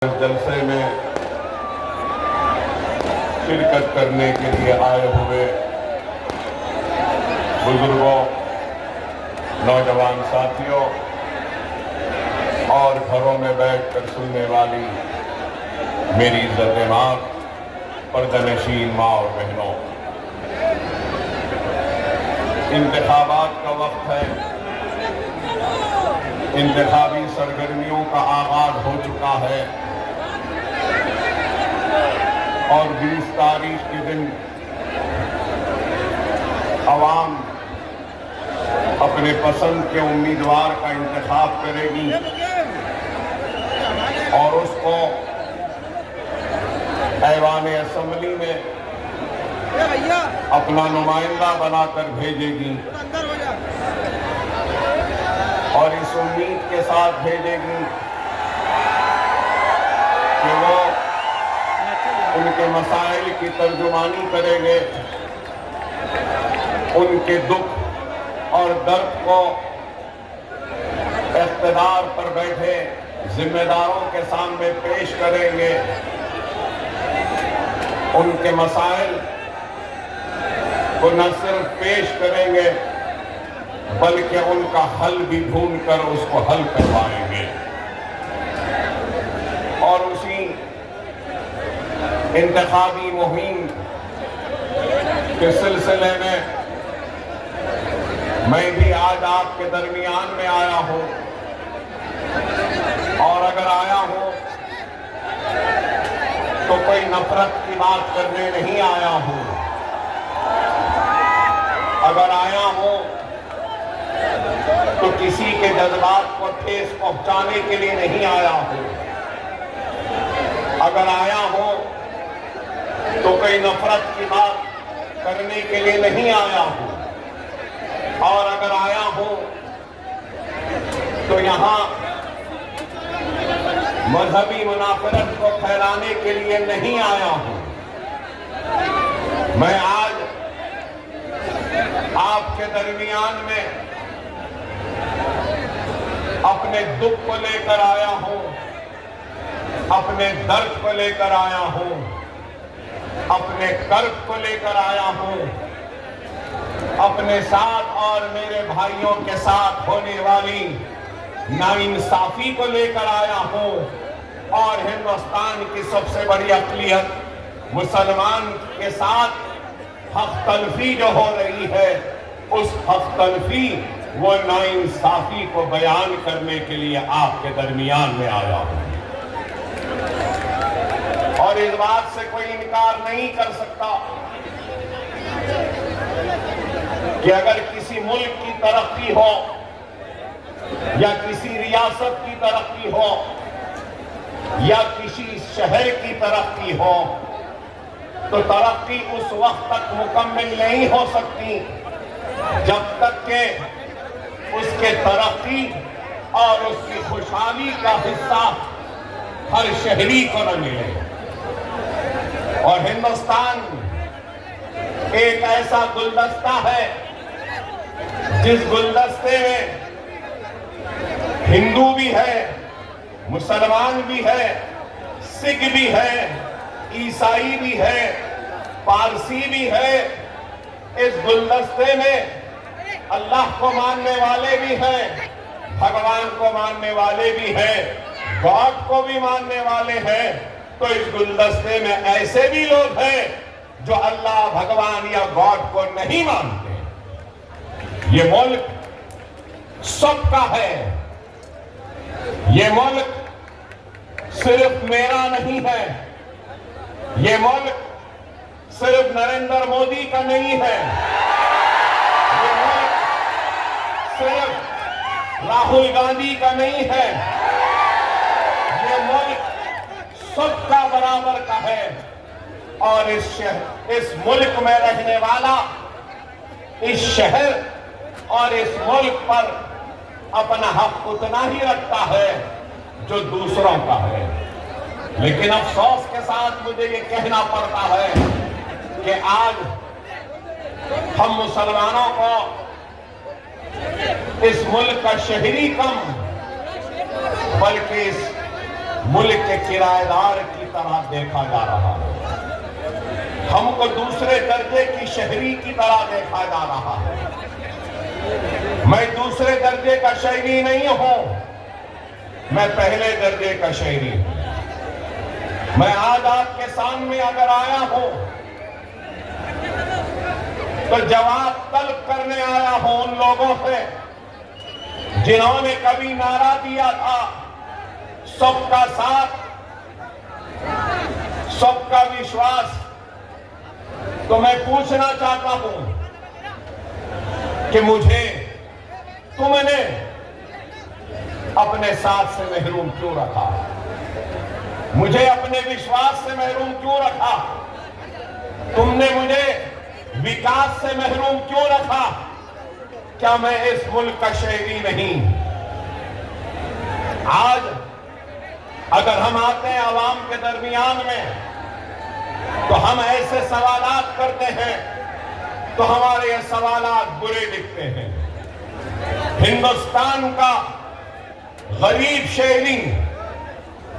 اس جلسے میں شرکت کرنے کے لیے آئے ہوئے بزرگوں، نوجوان ساتھیوں اور گھروں میں بیٹھ کر سننے والی میری عزت ماں، پردہ نشین ماں اور بہنوں، انتخابات کا وقت ہے۔ انتخابی سرگرمیوں کا آغاز ہو چکا ہے اور 20 تاریخ کے دن عوام اپنے پسند کے امیدوار کا انتخاب کرے گی اور اس کو ایوان اسمبلی میں اپنا نمائندہ بنا کر بھیجے گی اور اس امید کے ساتھ بھیجے گی کہ وہ ان کے مسائل کی ترجمانی کریں گے، ان کے دکھ اور درد کو اقتدار پر بیٹھے ذمہ داروں کے سامنے پیش کریں گے، ان کے مسائل کو نہ صرف پیش کریں گے بلکہ ان کا حل بھی ڈھونڈ کر اس کو حل کروائیں گے۔ اور اسی انتخابی مہم کے سلسلے میں میں بھی آج آپ کے درمیان میں آیا ہوں، اور اگر آیا ہوں تو کوئی نفرت کی بات کرنے نہیں آیا ہوں، اگر آیا ہوں تو کسی کے جذبات کو ٹھیس پہنچانے کے لیے نہیں آیا ہوں، اگر آیا ہوں تو کوئی نفرت کی بات کرنے کے لیے نہیں آیا ہوں، اور اگر آیا ہوں تو یہاں مذہبی منافرت کو پھیلانے کے لیے نہیں آیا ہوں۔ میں آج آپ کے درمیان میں اپنے دکھ کو لے کر آیا ہوں، اپنے درد کو لے کر آیا ہوں، اپنے کرب کو لے کر آیا ہوں، اپنے ساتھ اور میرے بھائیوں کے ساتھ ہونے والی ناانصافی کو لے کر آیا ہوں، اور ہندوستان کی سب سے بڑی اقلیت مسلمان کے ساتھ حق تلفی جو ہو رہی ہے، اس حق تلفی وہ ناانصافی کو بیان کرنے کے لیے آپ کے درمیان میں آیا ہوں۔ اور اس بات سے کوئی انکار نہیں کر سکتا کہ اگر کسی ملک کی ترقی ہو یا کسی ریاست کی ترقی ہو یا کسی شہر کی ترقی ہو تو ترقی اس وقت تک مکمل نہیں ہو سکتی جب تک کہ اس کے ترقی اور اس کی خوشحالی کا حصہ ہر شہری کو نہ ملے۔ اور ہندوستان ایک ایسا گلدستہ ہے جس گلدستے میں ہندو بھی ہے، مسلمان بھی ہے، سکھ بھی ہے، عیسائی بھی ہے، پارسی بھی ہے۔ اس گلدستے میں اللہ کو ماننے والے بھی ہیں، بھگوان کو ماننے والے بھی ہیں، گاڈ کو بھی ماننے والے ہیں۔ تو اس گلدستے میں ایسے بھی لوگ ہیں جو اللہ، بھگوان یا گاڈ کو نہیں مانتے۔ یہ ملک سب کا ہے، یہ ملک صرف میرا نہیں ہے، یہ ملک صرف نریندر مودی کا نہیں ہے، یہ ملک صرف راہل گاندھی کا نہیں ہے، یہ ملک سب کا برابر کا ہے۔ اور اس ملک میں رہنے والا اس شہر اور اس ملک پر اپنا حق اتنا ہی رکھتا ہے جو دوسروں کا ہے۔ لیکن افسوس کے ساتھ مجھے یہ کہنا پڑتا ہے کہ آج ہم مسلمانوں کو اس ملک کا شہری کم بلکہ اس ملک کے کرایہ دار کی طرح دیکھا جا رہا ہے، ہم کو دوسرے درجے کی شہری کی طرح دیکھا جا رہا ہے۔ میں دوسرے درجے کا شہری نہیں ہوں، میں پہلے درجے کا شہری ہوں۔ میں آج آپ کے سامنے اگر آیا ہوں تو جواب طلب کرنے آیا ہوں ان لوگوں سے جنہوں نے کبھی نعرہ دیا تھا سب کا ساتھ، سب کا وشواس۔ تو میں پوچھنا چاہتا ہوں کہ مجھے تم نے اپنے ساتھ سے محروم کیوں رکھا؟ مجھے اپنے وشواس سے محروم کیوں رکھا؟ تم نے مجھے وکاس سے محروم کیوں رکھا؟ کیا میں اس ملک کا شہری نہیں؟ آج اگر ہم آتے ہیں عوام کے درمیان میں تو ہم ایسے سوالات کرتے ہیں تو ہمارے یہ سوالات برے دکھتے ہیں۔ ہندوستان کا غریب شہری،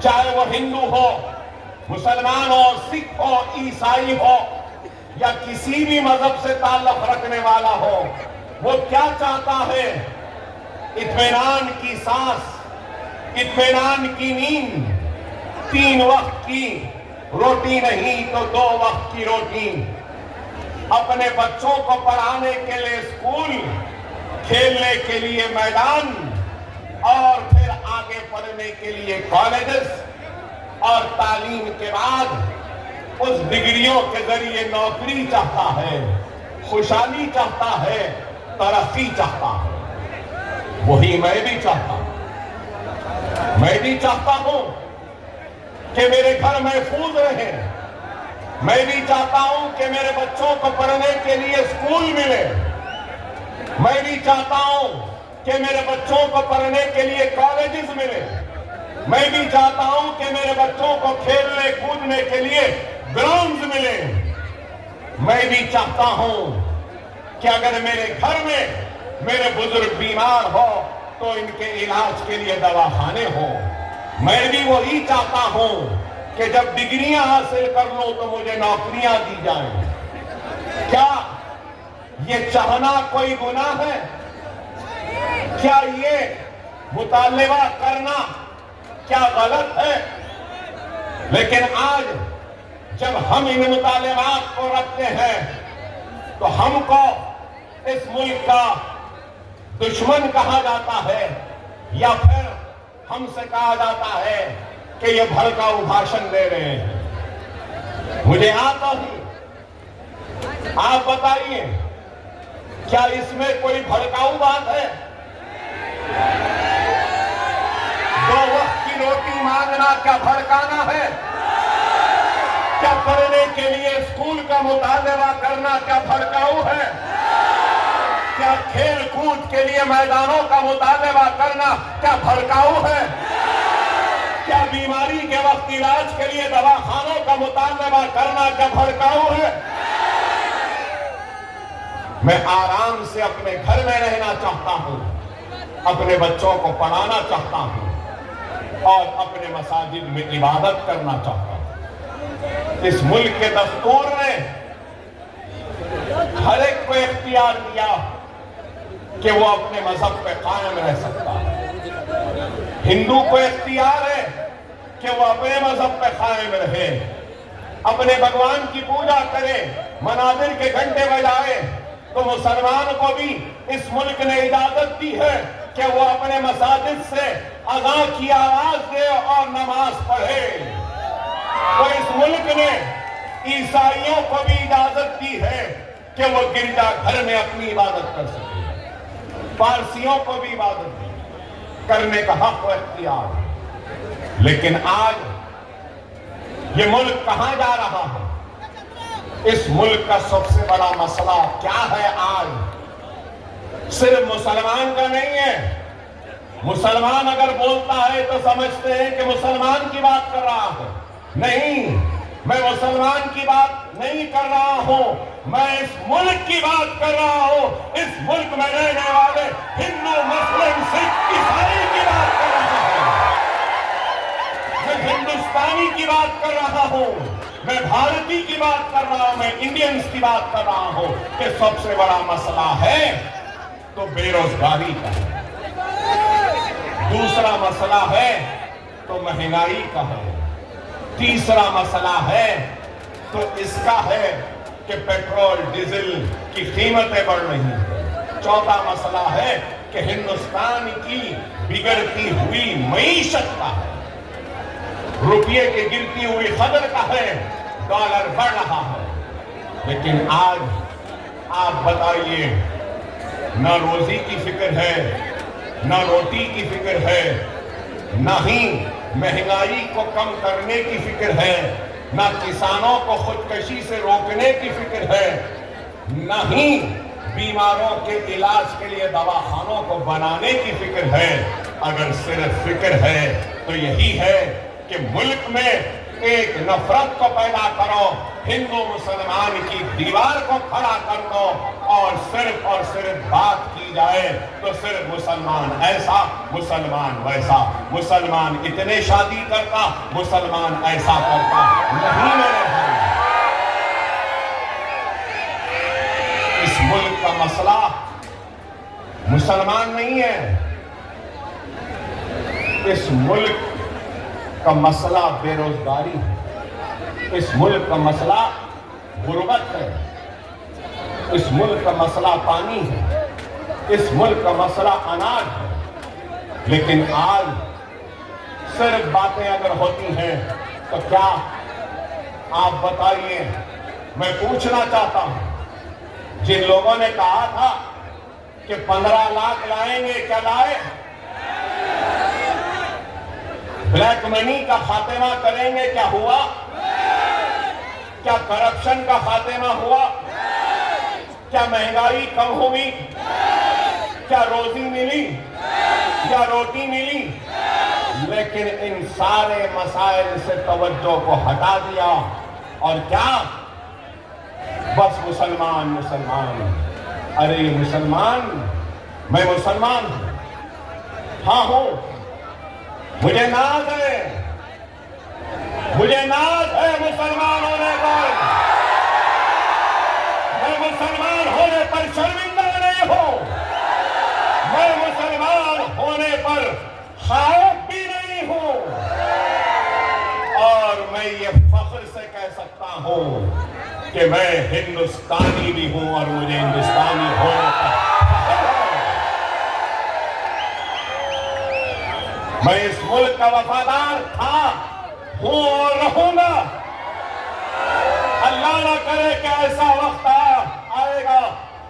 چاہے وہ ہندو ہو، مسلمان ہو، سکھ ہو، عیسائی ہو یا کسی بھی مذہب سے تعلق رکھنے والا ہو، وہ کیا چاہتا ہے؟ اطمینان کی سانس، اطمینان کی نیند، 3 وقت کی روٹی نہیں تو 2 وقت کی روٹی، اپنے بچوں کو پڑھانے کے لیے اسکول، کھیلنے کے لیے میدان، اور پھر آگے پڑھنے کے لیے کالجز، اور تعلیم کے بعد اس ڈگریوں کے ذریعے نوکری چاہتا ہے، خوشحالی چاہتا ہے، ترقی چاہتا ہے۔ وہی میں بھی چاہتا ہوں۔ میں بھی چاہتا ہوں کہ میرے گھر محفوظ رہے، میں بھی چاہتا ہوں کہ میرے بچوں کو پڑھنے کے لیے اسکول ملے، میں بھی چاہتا ہوں کہ میرے بچوں کو پڑھنے کے لیے کالجز ملے، میں بھی چاہتا ہوں کہ میرے بچوں کو کھیلنے کودنے کے لیے گراؤنڈز ملے، میں بھی چاہتا ہوں کہ اگر میرے گھر میں میرے بزرگ بیمار ہو تو ان کے علاج کے لیے دواخانے ہوں۔ میں بھی وہی چاہتا ہوں کہ جب ڈگریاں حاصل کر لوں تو مجھے نوکریاں دی جائیں۔ کیا یہ چاہنا کوئی گناہ ہے؟ کیا یہ مطالبہ کرنا کیا غلط ہے؟ لیکن آج جب ہم ان مطالبات کو رکھتے ہیں تو ہم کو اس ملک کا دشمن کہا جاتا ہے، یا پھر ہم سے کہا جاتا ہے کہ یہ بھڑکاؤ بھاشن دے رہے ہیں۔ مجھے آتا ہی آپ بتائیے، کیا اس میں کوئی بھڑکاؤ بات ہے؟ 2 وقت کی روٹی مانگنا کیا بھڑکانا ہے؟ کیا پڑھنے کے لیے اسکول کا مطالبہ کرنا کیا بھڑکاؤ ہے؟ کیا کھیل کود کے لیے میدانوں کا مطالبہ کرنا کیا بھڑکاؤ ہے؟ کیا بیماری کے وقت علاج کے لیے دواخانوں کا مطالبہ کرنا کیا بھڑکاؤ ہے؟ میں آرام سے اپنے گھر میں رہنا چاہتا ہوں، اپنے بچوں کو پڑھانا چاہتا ہوں اور اپنے مساجد میں عبادت کرنا چاہتا ہوں۔ اس ملک کے دستور نے ہر ایک کو اختیار دیا کہ وہ اپنے مذہب پہ قائم رہ سکتا ہے۔ ہندو کو اختیار ہے کہ وہ اپنے مذہب پہ قائم رہے، اپنے بھگوان کی پوجا کرے، منادر کے گھنٹے بجائے۔ تو مسلمان کو بھی اس ملک نے اجازت دی ہے کہ وہ اپنے مساجد سے اذان کی آواز دے اور نماز پڑھے۔ تو اس ملک نے عیسائیوں کو بھی اجازت دی ہے کہ وہ گرجا گھر میں اپنی عبادت کر سکے۔ پارسیوں کو بھی عبادت دی کرنے کا حق و اختیار۔ لیکن آج یہ ملک کہاں جا رہا ہے؟ اس ملک کا سب سے بڑا مسئلہ کیا ہے آج؟ صرف مسلمان کا نہیں ہے۔ مسلمان اگر بولتا ہے تو سمجھتے ہیں کہ مسلمان کی بات کر رہا ہے۔ نہیں، میں مسلمان کی بات نہیں کر رہا ہوں، میں اس ملک کی بات کر رہا ہوں۔ اس ملک میں رہنے والے ہندو، مسلم، سکھ، عیسائی کی بات کر رہا ہوں۔ میں ہندوستانی کی بات کر رہا ہوں، میں بھارتی کی بات کر رہا ہوں، میں انڈینز کی بات کر رہا ہوں کہ سب سے بڑا مسئلہ ہے تو بے روزگاری کا ہے، دوسرا مسئلہ ہے تو مہنگائی کا ہے، تیسرا مسئلہ ہے تو اس کا ہے کہ پیٹرول ڈیزل کی قیمتیں بڑھ رہی ہیں، چوتھا مسئلہ ہے کہ ہندوستان کی بگڑتی ہوئی معیشت کا ہے، روپیے کی گرتی ہوئی قدر کا ہے، ڈالر بڑھ رہا ہے۔ لیکن آج آپ بتائیے، نہ روزی کی فکر ہے، نہ روٹی کی فکر ہے، نہ ہی مہنگائی کو کم کرنے کی فکر ہے، نہ کسانوں کو خودکشی سے روکنے کی فکر ہے، نہ ہی بیماروں کے علاج کے لیے دواخانوں کو بنانے کی فکر ہے۔ اگر صرف فکر ہے تو یہی ہے کہ ملک میں ایک نفرت کو پیدا کرو، ہندو مسلمان کی دیوار کو کھڑا کر دو، اور صرف بات کی جائے تو صرف مسلمان ایسا، مسلمان ویسا، مسلمان اتنے شادی کرتا، مسلمان ایسا کرتا۔ نہیں میرے بھائی، اس ملک کا مسئلہ مسلمان نہیں ہے، اس ملک کا مسئلہ بے روزگاری ہے، اس ملک کا مسئلہ غربت ہے، اس ملک کا مسئلہ پانی ہے، اس ملک کا مسئلہ اناج ہے۔ لیکن آج صرف باتیں اگر ہوتی ہیں تو کیا آپ بتائیے، میں پوچھنا چاہتا ہوں، جن لوگوں نے کہا تھا کہ 15 لاکھ لائیں گے، کیا لائے؟ بلیک منی کا خاتمہ کریں گے، کیا ہوا؟ کیا کرپشن کا خاتمہ ہوا؟ کیا مہنگائی کم ہوئی؟ کیا روزی ملی؟ کیا روٹی ملی؟ لیکن ان سارے مسائل سے توجہ کو ہٹا دیا، اور کیا؟ بس مسلمان مسلمان۔ ارے مسلمان، میں مسلمان ہوں، ہاں ہوں، مجھے ناز ہے، مجھے ناز ہے مسلمان ہونے پر، میں مسلمان ہونے پر شرمندہ نہیں ہوں، میں مسلمان ہونے پر خائف بھی نہیں ہوں، اور میں یہ فخر سے کہہ سکتا ہوں کہ میں ہندوستانی بھی ہوں، اور مجھے ہندوستانی ہونے پر فخر ہے۔ میں اس ملک کا وفادار تھا، ہوں اور رہوں گا۔ اللہ نہ کرے کہ ایسا وقت آئے گا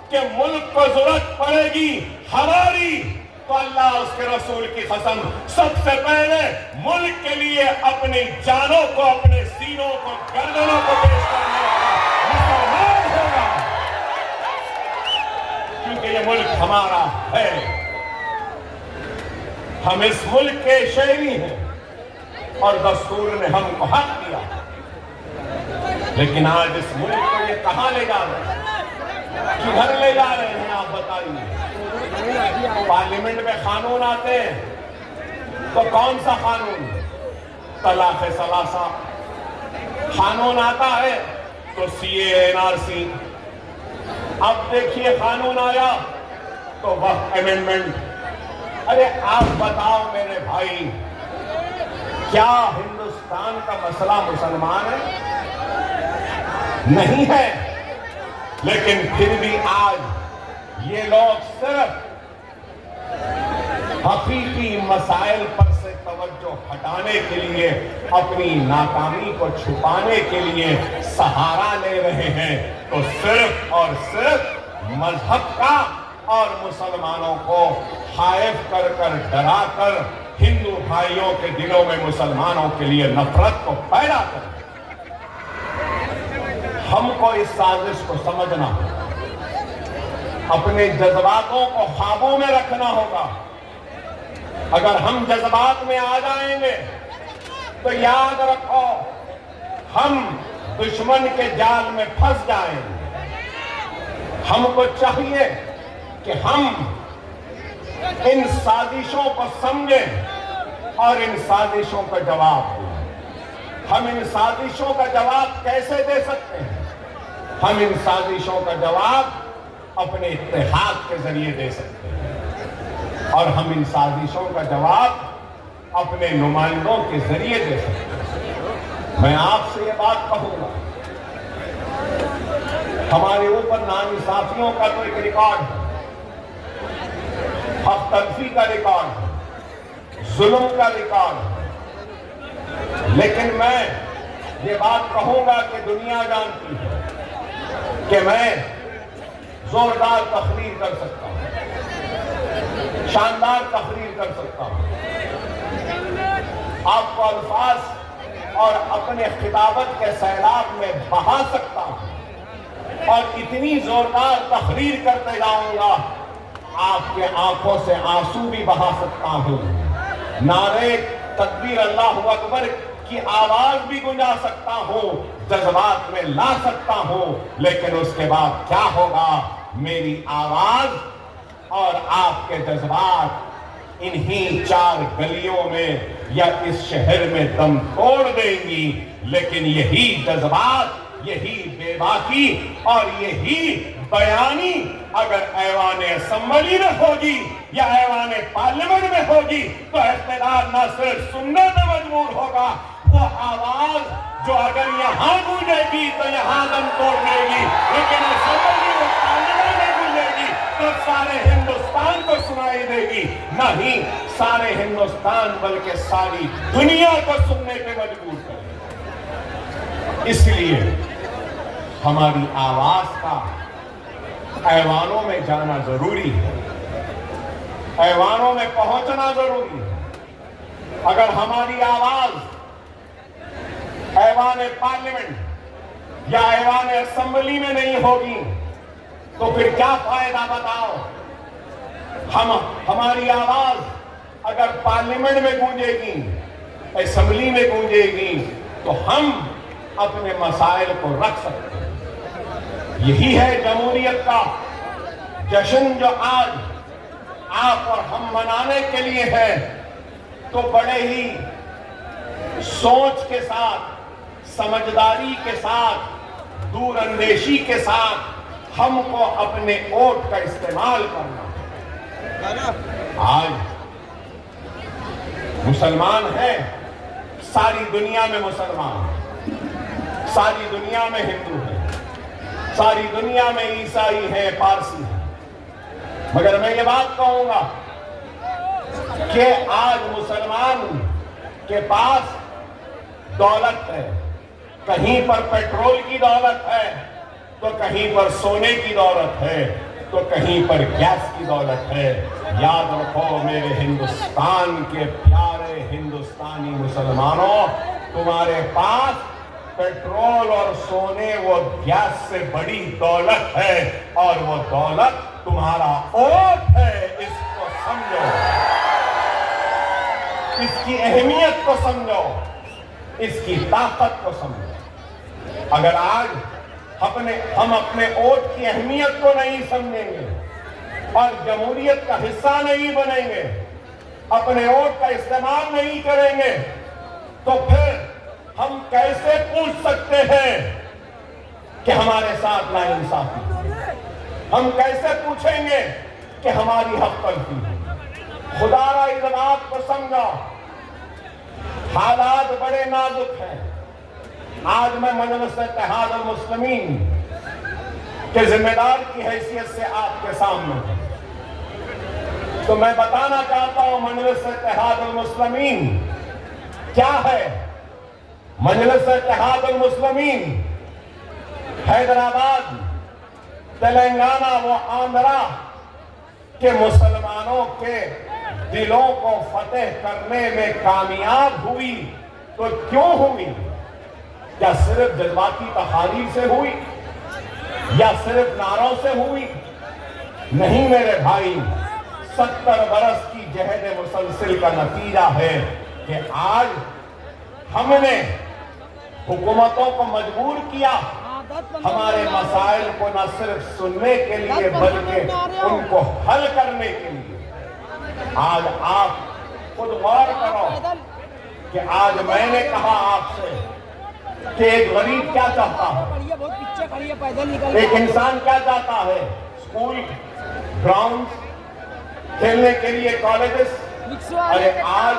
کہ ملک کو ضرورت پڑے گی ہماری، تو اللہ اس کے رسول کی قسم سب سے پہلے ملک کے لیے اپنی جانوں کو، اپنے سینوں کو، گردنوں کو پیش کرنے والا مسلمان ہوگا، کیونکہ یہ ملک ہمارا ہے، ہم اس ملک کے شہری ہیں، اور دستور نے ہم کو حق دیا۔ لیکن آج اس ملک کو یہ کہاں لے جا رہے ہیں؟ کدھر لے جا رہے ہیں آپ بتائیے؟ پارلیمنٹ میں قانون آتے ہیں تو کون سا قانون؟ طلاق ثلاثہ۔ قانون آتا ہے تو CAA-NRC۔ اب دیکھیے قانون آیا تو وقف امینڈمنٹ۔ ارے آپ بتاؤ میرے بھائی، کیا ہندوستان کا مسئلہ مسلمان ہے؟ نہیں ہے، لیکن پھر بھی آج یہ لوگ صرف حقیقی مسائل پر سے توجہ ہٹانے کے لیے، اپنی ناکامی کو چھپانے کے لیے سہارا لے رہے ہیں، تو صرف اور صرف مذہب کا اور مسلمانوں کو خائف کر کر، ڈرا کر، ہندو بھائیوں کے دلوں میں مسلمانوں کے لیے نفرت کو پیدا کر۔ ہم کو اس سازش کو سمجھنا ہوگا، اپنے جذباتوں کو قابو میں رکھنا ہوگا۔ اگر ہم جذبات میں آ جائیں گے تو یاد رکھو، ہم دشمن کے جال میں پھنس جائیں گے۔ ہم کو چاہیے کہ ہم ان سازشوں کو سمجھیں اور ان سازشوں کا جواب دیں۔ ہم ان سازشوں کا جواب کیسے دے سکتے ہیں؟ ہم ان سازشوں کا جواب اپنے اتحاد کے ذریعے دے سکتے ہیں، اور ہم ان سازشوں کا جواب اپنے نمائندوں کے ذریعے دے سکتے ہیں۔ میں آپ سے یہ بات کہوں گا، ہمارے اوپر ناانصافیوں کا تو ایک ریکارڈ ہے، حق تلفی کا ریکارڈ ہے، ظلم کا ریکارڈ ہے، لیکن میں یہ بات کہوں گا کہ دنیا جانتی ہے کہ میں زوردار تقریر کر سکتا ہوں، شاندار تقریر کر سکتا ہوں، آپ کو الفاظ اور اپنے خطابت کے سیلاب میں بہا سکتا ہوں، اور اتنی زوردار تقریر کرتے جاؤں گا آپ کے آنکھوں سے آنسو بھی بہا سکتا ہوں، نعرے تکبیر اللہ اکبر کی آواز بھی گنجا سکتا ہوں، جذبات میں لا سکتا ہوں، لیکن اس کے بعد کیا ہوگا؟ میری آواز اور آپ کے جذبات انہی 4 گلیوں میں یا اس شہر میں دم توڑ دیں گی، لیکن یہی جذبات، یہی بے باکی اور یہی بیانی اگر ایوان اسمبلی میں ہوگی یا ایوان پارلیمنٹ میں ہوگی تو اقتدار نہ صرف سننے پہ مجبور ہوگا، وہ آواز جو اگر یہاں گونجے گی تو یہاں دم توڑ دے گی، لیکن اسمبلی اور پارلیمنٹ میں گونجے گی تو سارے ہندوستان کو سنائی دے گی، نہ ہی سارے ہندوستان بلکہ ساری دنیا کو سننے پہ مجبور کرے گی۔ اس لیے ہماری آواز کا ایوانوں میں جانا ضروری ہے، ایوانوں میں پہنچنا ضروری ہے۔ اگر ہماری آواز ایوان پارلیمنٹ یا ایوان اسمبلی میں نہیں ہوگی تو پھر کیا فائدہ بتاؤ؟ ہماری آواز اگر پارلیمنٹ میں گونجے گی، اسمبلی میں گونجے گی تو ہم اپنے مسائل کو رکھ سکتے ہیں۔ یہی ہے جمہوریت کا جشن جو آج آپ اور ہم منانے کے لیے ہے، تو بڑے ہی سوچ کے ساتھ، سمجھداری کے ساتھ، دور اندیشی کے ساتھ ہم کو اپنے ووٹ کا استعمال کرنا ہے۔ آج مسلمان ہیں، ساری دنیا میں مسلمان ہیں، ساری دنیا میں ہندو ہیں، ساری دنیا میں عیسائی ہیں، پارسی ہیں، مگر میں یہ بات کہوں گا کہ آج مسلمان کے پاس دولت ہے، کہیں پر پیٹرول کی دولت ہے تو کہیں پر سونے کی دولت ہے تو کہیں پر گیس کی دولت ہے۔ یاد رکھو میرے ہندوستان کے پیارے ہندوستانی مسلمانوں، تمہارے پاس پیٹرول اور سونے و گیس سے بڑی دولت ہے، اور وہ دولت تمہارا ووٹ ہے۔ اس کو سمجھو، اس کی اہمیت کو سمجھو، اس کی طاقت کو سمجھو۔ اگر آج ہم اپنے ووٹ کی اہمیت کو نہیں سمجھیں گے اور جمہوریت کا حصہ نہیں بنیں گے، اپنے ووٹ کا استعمال نہیں کریں گے، تو پھر ہم کیسے پوچھ سکتے ہیں کہ ہمارے ساتھ ناانصافی؟ ہم کیسے پوچھیں گے کہ ہماری حق تلفی ہے؟ خدا را اس بات کو سمجھو، حالات بڑے نازک ہیں۔ آج میں مجلس اتحاد المسلمین کے ذمہ دار کی حیثیت سے آپ کے سامنے ہوں، تو میں بتانا چاہتا ہوں مجلس اتحاد المسلمین کیا ہے۔ مجلس اتحاد المسلمین حیدرآباد، تلنگانہ و آندھرا کے مسلمانوں کے دلوں کو فتح کرنے میں کامیاب ہوئی تو کیوں ہوئی؟ کیا صرف جذباتی تحریک سے ہوئی یا صرف نعروں سے ہوئی؟ نہیں میرے بھائی، 70 برس کی جہد مسلسل کا نتیجہ ہے کہ آج ہم نے حکومتوں کو مجبور کیا ہمارے مسائل کو نہ صرف سننے کے لیے بلکہ ان کو حل کرنے کے لیے۔ آج آپ خود غور کرو کہ آج میں نے کہا آپ سے کہ ایک غریب کیا چاہتا ہے، ایک انسان کیا چاہتا ہے؟ اسکول، گراؤنڈ، کھیلنے کے لیے کالجز. ارے آج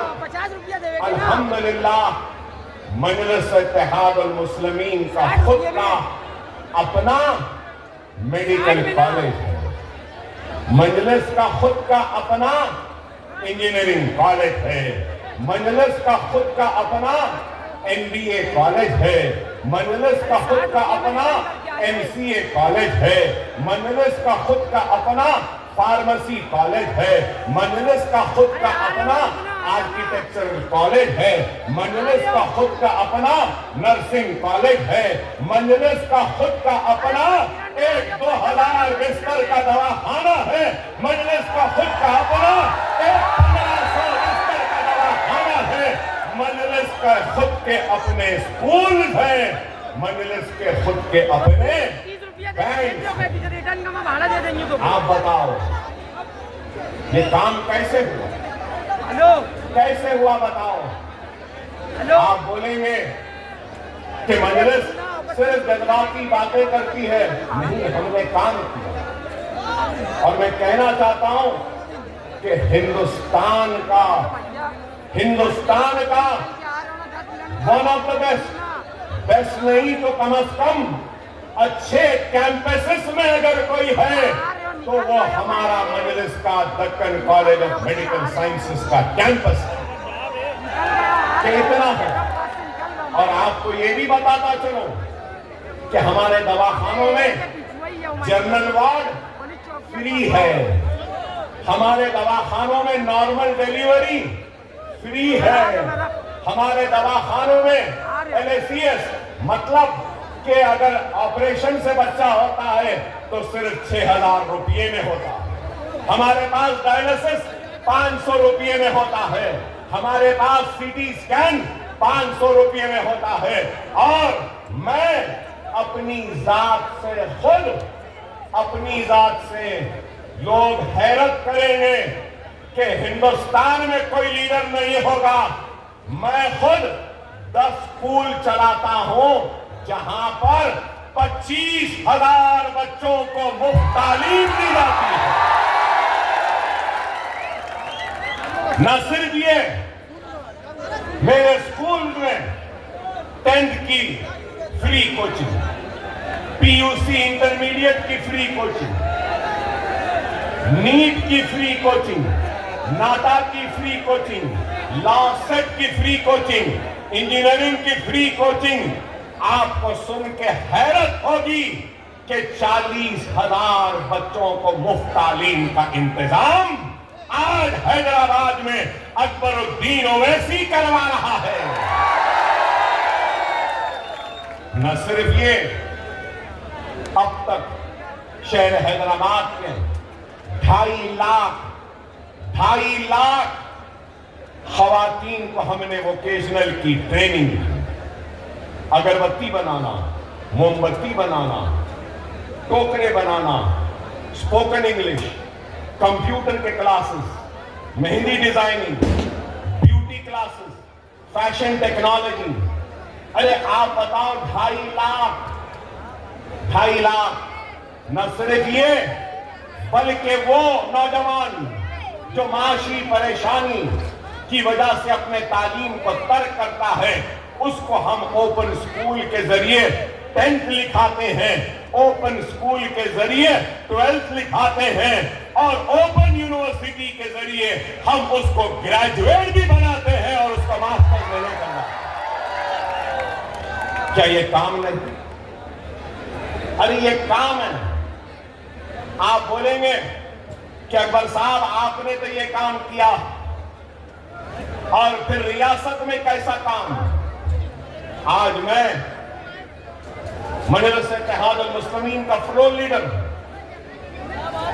الحمدللہ مجلس اتحاد المسلمین کا خود کا اپنا میڈیکل کالج ہے، مجلس کا خود کا اپنا انجینئرنگ کالج ہے، مجلس کا خود کا اپنا MBA کالج ہے، مجلس کا خود کا اپنا MCA کالج ہے، مجلس کا خود کا اپنا فارمیسی کالج ہے، مجلس کا خود کا اپنا آرکیٹیکچر کالج ہے، مجلس کا خود کا اپنا نرسنگ کالج ہے، مجلس کا خود کا اپنا 1-2,000 بستر کا دواخانہ ہے، مجلس کا خود کا اپنا 1,500 بستر کا دواخانہ ہے، مجلس کا خود کے اپنے اسکول ہیں، مجلس کے خود کے اپنے بینک. آپ بتاؤ یہ کام کیسے ہوا؟ کیسے ہوا بتاؤ؟ آپ بولیں گے کہ مجلس صرف جذباتی باتیں کرتی ہے. نہیں، ہم نے کام کیا. اور میں کہنا چاہتا ہوں کہ ہندوستان کا ون آف دا بیسٹ نہیں تو کم از کم اچھے کیمپسز میں اگر کوئی ہے تو وہ ہمارا مجلس کا Deccan college of medical sciences کا کیمپس ہے. کہ اتنا ہے. اور آپ کو یہ بھی بتاتا چلو کہ ہمارے دواخانوں میں جنرل وارڈ فری ہے، ہمارے دواخانوں میں نارمل ڈیلیوری فری ہے، ہمارے دواخانوں میں LACS مطلب کہ اگر آپریشن سے بچہ ہوتا ہے تو صرف 6,000 روپیے میں ہوتا ہے، ہمارے پاس ڈائلسس 500 روپیے میں ہوتا ہے، ہمارے پاس CT اسکین 500 روپیے میں ہوتا ہے. اور میں اپنی ذات سے خود اپنی ذات سے لوگ حیرت کریں گے کہ ہندوستان میں کوئی لیڈر نہیں ہوگا. میں خود 10 اسکول چلاتا ہوں جہاں پر 25,000 بچوں کو مفت تعلیم دی جاتی ہے. نہ صرف یہ، میرے اسکول میں 10th کی فری کوچنگ، PUC انٹرمیڈیٹ کی فری کوچنگ، نیٹ کی فری کوچنگ، ناٹا کی فری کوچنگ، لا سیٹ کی فری کوچنگ، انجینئرنگ کی فری کوچنگ. آپ کو سن کے حیرت ہوگی کہ 40,000 بچوں کو مفت تعلیم کا انتظام آج حیدرآباد میں اکبر الدین اویسی کروا رہا ہے. نہ صرف یہ، اب تک شہر حیدرآباد کے 2.5 لاکھ خواتین کو ہم نے ووکیشنل کی ٹریننگ دی. اگربتی بنانا، موم بتی بنانا، ٹوکرے بنانا، اسپوکن انگلش، کمپیوٹر کے classes, mehndi designing, beauty classes, fashion technology. ارے آپ بتاؤ 2.5 لاکھ. نہ صرف یہ بلکہ وہ نوجوان جو معاشی پریشانی کی وجہ سے اپنے تعلیم کو ترک کرتا ہے، اس کو ہم اوپن اسکول کے ذریعے 10th لکھاتے ہیں، اوپن اسکول کے ذریعے 12th لکھاتے ہیں، اور اوپن یونیورسٹی کے ذریعے ہم اس کو گریجویٹ بھی بناتے ہیں اور اس کو ماسٹر میں لے کرنا. کیا یہ کام نہیں؟ ارے یہ کام ہے. آپ بولیں گے کہ اکبر صاحب آپ نے تو یہ کام کیا، اور پھر ریاست میں کیسا کام؟ آج میں مجلس اتحاد المسلمین کا فلور لیڈر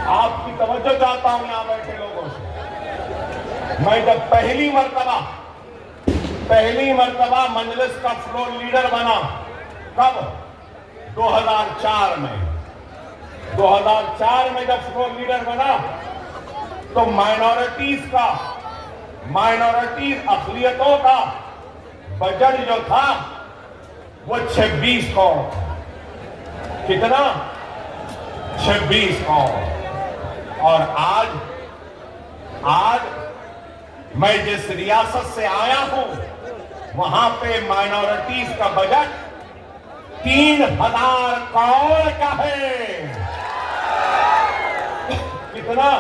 آپ کی توجہ چاہتا ہوں یہاں بیٹھے لوگوں سے. میں جب پہلی مرتبہ مجلس کا فلور لیڈر بنا، کب؟ 2004 میں. 2004 میں جب فلور لیڈر بنا تو مائنورٹیز اقلیتوں کا بجٹ جو تھا وہ 26 کروڑ. کتنا؟ 26 کروڑ. اور آج میں جس ریاست سے آیا ہوں وہاں پہ مائنورٹیز کا بجٹ 3000 کروڑ کا ہے. کتنا؟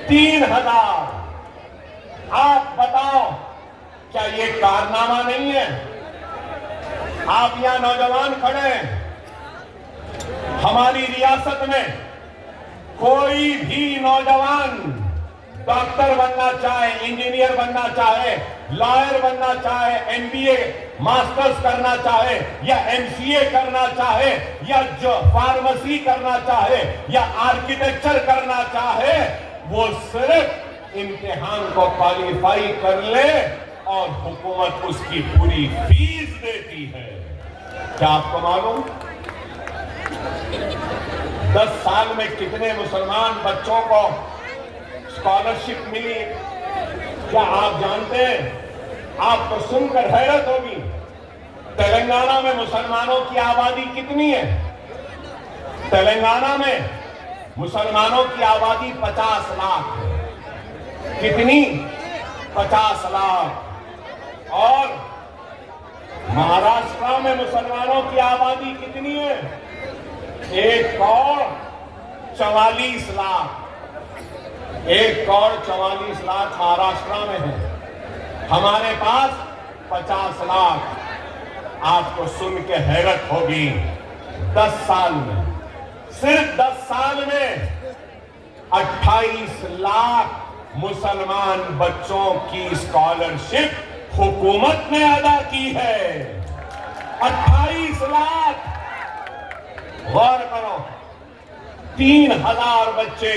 3000. آپ بتاؤ کیا یہ کارنامہ نہیں ہے؟ آپ یہاں نوجوان کھڑے ہیں. ہماری ریاست میں کوئی بھی نوجوان ڈاکٹر بننا چاہے, انجینئر بننا چاہے, لائر بننا چاہے, MBA ماسٹرز کرنا چاہے, یا MCA کرنا چاہے, یا جو فارمیسی کرنا چاہے, یا آرکیٹیکچر کرنا چاہے, وہ صرف امتحان کو کوالیفائی کر لے اور حکومت اس کی پوری فیس دیتی ہے. کیا آپ کو معلوم 10 سال میں کتنے مسلمان بچوں کو اسکالرشپ ملی؟ کیا آپ جانتے ہیں؟ آپ کو سن کر حیرت ہوگی. تلنگانہ میں مسلمانوں کی آبادی کتنی ہے؟ تلنگانہ میں مسلمانوں کی آبادی 50 لاکھ ہے. کتنی؟ 50 لاکھ. اور مہاراشٹر میں مسلمانوں کی آبادی کتنی ہے؟ 1,44 لاکھ. 1,44 لاکھ مہاراشٹر میں ہے. ہمارے پاس 50 لاکھ. آپ کو سن کے حیرت ہوگی 10 سال میں, صرف 10 سال میں 28 لاکھ مسلمان بچوں کی اسکالرشپ حکومت نے ادا کی ہے. 28 لاکھ. غور کرو, 3000 بچے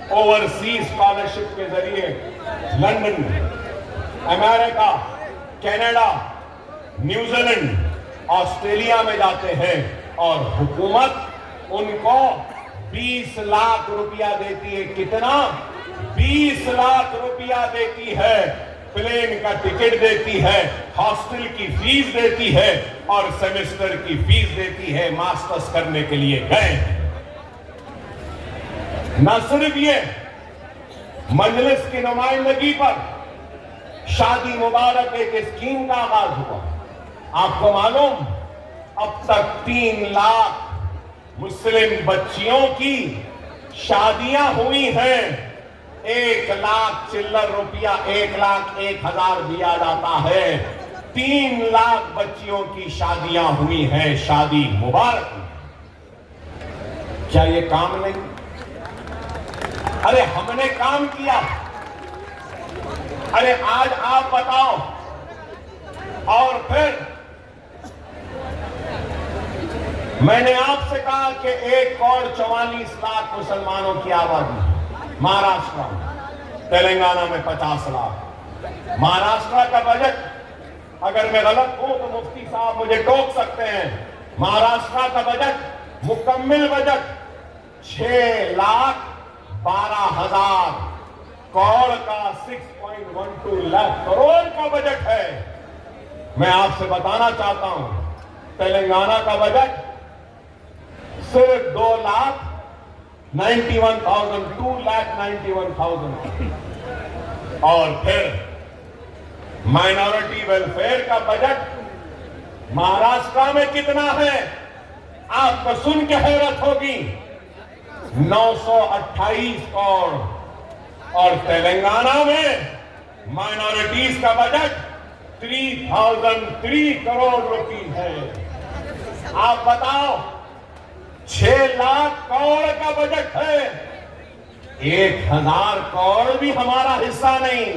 اوورسیز اسکالرشپ کے ذریعے لندن, امریکہ, کینیڈا, نیوزی لینڈ, آسٹریلیا میں جاتے ہیں, اور حکومت ان کو 20 لاکھ روپیہ دیتی ہے. کتنا؟ 20 لاکھ روپیہ دیتی ہے. پلین کا ٹکٹ دیتی ہے, ہاسٹل کی فیس دیتی ہے, اور سیمسٹر کی فیس دیتی ہے. ماسٹرز کرنے کے لیے گئے. نہ صرف یہ, مجلس کی نمائندگی پر شادی مبارک ایک اسکیم کا آغاز ہوا. آپ کو معلوم اب تک 3 لاکھ مسلم بچیوں کی شادیاں ہوئی ہیں. 1 لاکھ چلر روپیہ, 1,01,000 دیا جاتا ہے. 3 لاکھ بچیوں کی شادیاں ہوئی ہیں. شادی مبارک. کیا یہ کام نہیں؟ ارے ہم نے کام کیا. ارے آج آپ بتاؤ. اور پھر میں نے آپ سے کہا کہ 1,44 لاکھ مسلمانوں کی آبادی مہاراشٹر میں, تلنگانہ میں 50 لاکھ. مہاراشٹر کا بجٹ, اگر میں غلط ہوں تو مفتی صاحب مجھے ٹوک سکتے ہیں, مہاراشٹر کا بجٹ, مکمل بجٹ 6,12,000 کروڑ کا 6.12 لاکھ کروڑ کا بجٹ ہے. میں آپ سے بتانا چاہتا ہوں تلنگانہ کا بجٹ صرف 2,91,000. اور پھر مائنورٹی ویلفیئر کا بجٹ مہاراشٹر میں کتنا ہے؟ آپ کو سن کے حیرت ہوگی, 928 کروڑ. اور تلنگانہ میں مائنورٹیز کا بجٹ 3,003 کروڑ روپے ہے. آپ بتاؤ 6 لاکھ کروڑ کا بجٹ ہے. 1,000 کروڑ بھی ہمارا حصہ نہیں.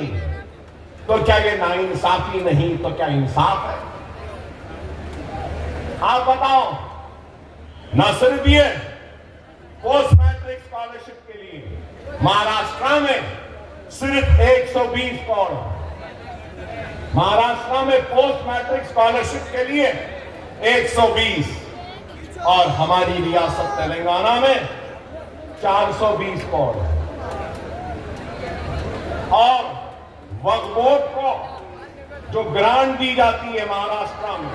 تو کیا یہ ناانصافی نہیں تو کیا انصاف ہے؟ آپ بتاؤ. نہ صرف یہ, پوسٹ میٹرک اسکالرشپ کے لیے مہاراشٹر میں صرف 120 کروڑ. مہاراشٹر میں پوسٹ میٹرک اسکالرشپ کے لیے 120, اور ہماری ریاست تلنگانہ میں 420 کروڑ. اور وقف بورڈ کو جو گرانٹ دی جاتی ہے مہاراشٹر میں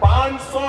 500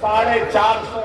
450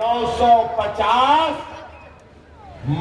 950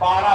12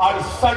68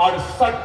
68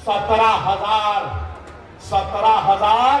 17,000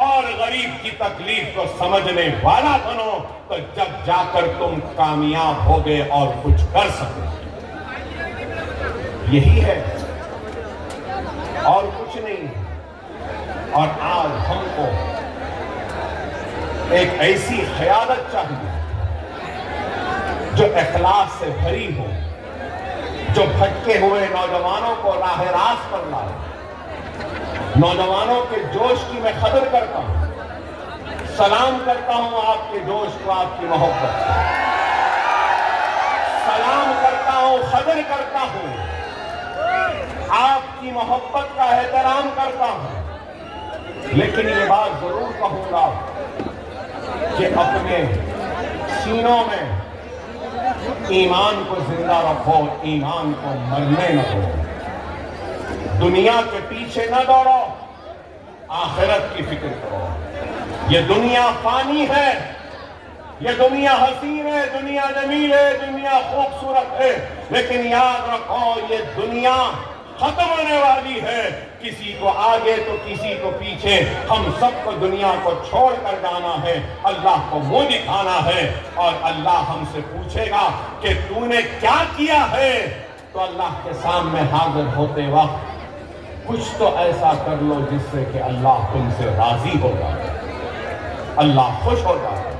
اور غریب کی تکلیف کو سمجھنے والا بنو، تو جب جا کر تم کامیاب ہوگے اور کچھ کر سکو۔ یہی ہے اور کچھ نہیں۔ اور آج ہم کو ایک ایسی قیادت چاہیے جو اخلاص سے بھری ہو، جو بھٹکے ہوئے نوجوانوں کو راہ راست پر لائے۔ نوجوانوں کے جوش کی میں قدر کرتا ہوں، سلام کرتا ہوں آپ کے جوش کو، آپ کی محبت کو سلام کرتا ہوں، قدر کرتا ہوں، آپ کی محبت کا احترام کرتا ہوں۔ لیکن یہ بات ضرور کہوں گا کہ اپنے سینوں میں ایمان کو زندہ رکھو، ایمان کو مرنے نہ دو۔ دنیا کے پیچھے نہ دوڑو، آخرت کی فکر کرو۔ یہ دنیا فانی ہے، یہ دنیا حسین ہے، دنیا جمیل ہے، دنیا خوبصورت ہے، لیکن یاد رکھو یہ دنیا ختم ہونے والی ہے۔ کسی کو آگے تو کسی کو پیچھے، ہم سب کو دنیا کو چھوڑ کر جانا ہے، اللہ کو منہ دکھانا ہے، اور اللہ ہم سے پوچھے گا کہ تو نے کیا کیا ہے؟ تو اللہ کے سامنے حاضر ہوتے وقت کچھ تو ایسا کر لو جس سے کہ اللہ تم سے راضی ہو جائے، اللہ خوش ہو جائے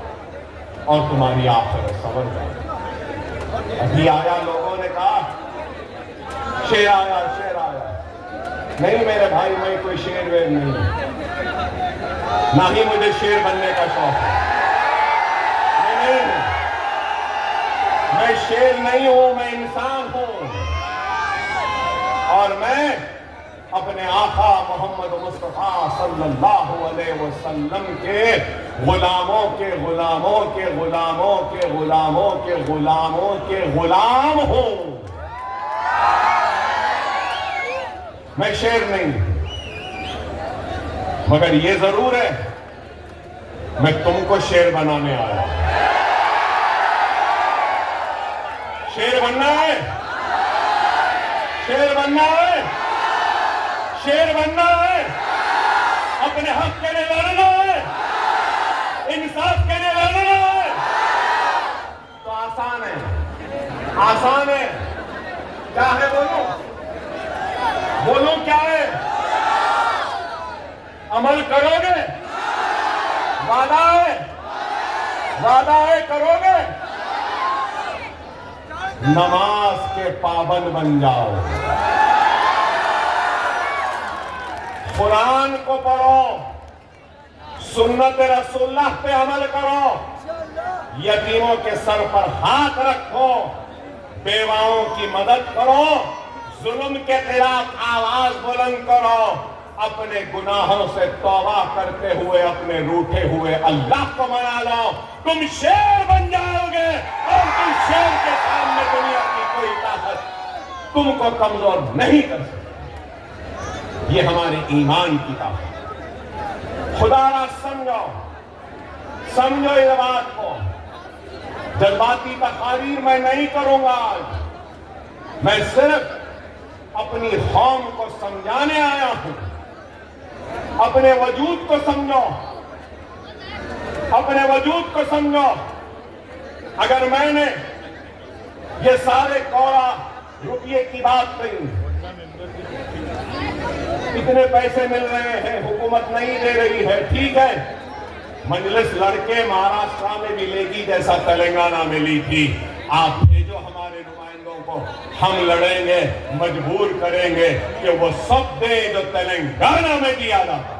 اور تمہاری آخرت سنور جائے۔ ابھی آیا، لوگوں نے کہا شیر آیا، شیر آیا۔ نہیں میرے بھائی، میں کوئی شیر ویر نہیں، نہ ہی مجھے شیر بننے کا شوق ہے۔ نہیں، میں شیر نہیں ہوں، میں انسان ہوں، اور میں اپنے آقا محمد مصطفیٰ صلی اللہ علیہ وسلم کے غلاموں کے غلاموں کے غلاموں کے غلاموں کے غلاموں کے غلام ہوں۔ میں شیر نہیں، مگر یہ ضرور ہے میں تم کو شیر بنانے آیا۔ شیر بننا ہے، شیر بننا ہے، شیر بننا ہے، اپنے حق کے لیے لڑنا ہے، انصاف کے لیے لڑنا ہے۔ تو آسان ہے، آسان ہے۔ کیا ہے بولوں؟ بولوں کیا ہے؟ عمل کرو گے؟ وعدہ ہے، وعدہ ہے، کرو گے؟ نماز کے پابند بن جاؤ، قرآن کو پڑھو، سنت رسول اللہ پہ عمل کرو، یتیموں کے سر پر ہاتھ رکھو، بیواؤں کی مدد کرو، ظلم کے خلاف آواز بلند کرو، اپنے گناہوں سے توبہ کرتے ہوئے اپنے روٹھے ہوئے اللہ کو منا لو۔ تم شیر بن جاؤ گے، اور تم شیر کے سامنے دنیا کی کوئی طاقت تم کو کمزور نہیں کر سکتی۔ یہ ہمارے ایمان کی طاقت۔ خدا را سمجھو، سمجھو یہ بات کو۔ جذباتی تقاریر میں نہیں کروں گا آج، میں صرف اپنی قوم کو سمجھانے آیا ہوں۔ اپنے وجود کو سمجھو، اپنے وجود کو سمجھو۔ اگر میں نے یہ سارے کوڑا روپیے کی بات کہی، اتنے پیسے مل رہے ہیں، حکومت نہیں دے رہی ہے، ٹھیک ہے، مجلس لڑکے مہاراشٹرا میں ملے گی جیسا تلنگانہ ملی تھی۔ آپ بھیجو ہمارے نمائندوں کو، ہم لڑیں گے، مجبور کریں گے کہ وہ سب دیں جو تلنگانہ میں دیا جاتا،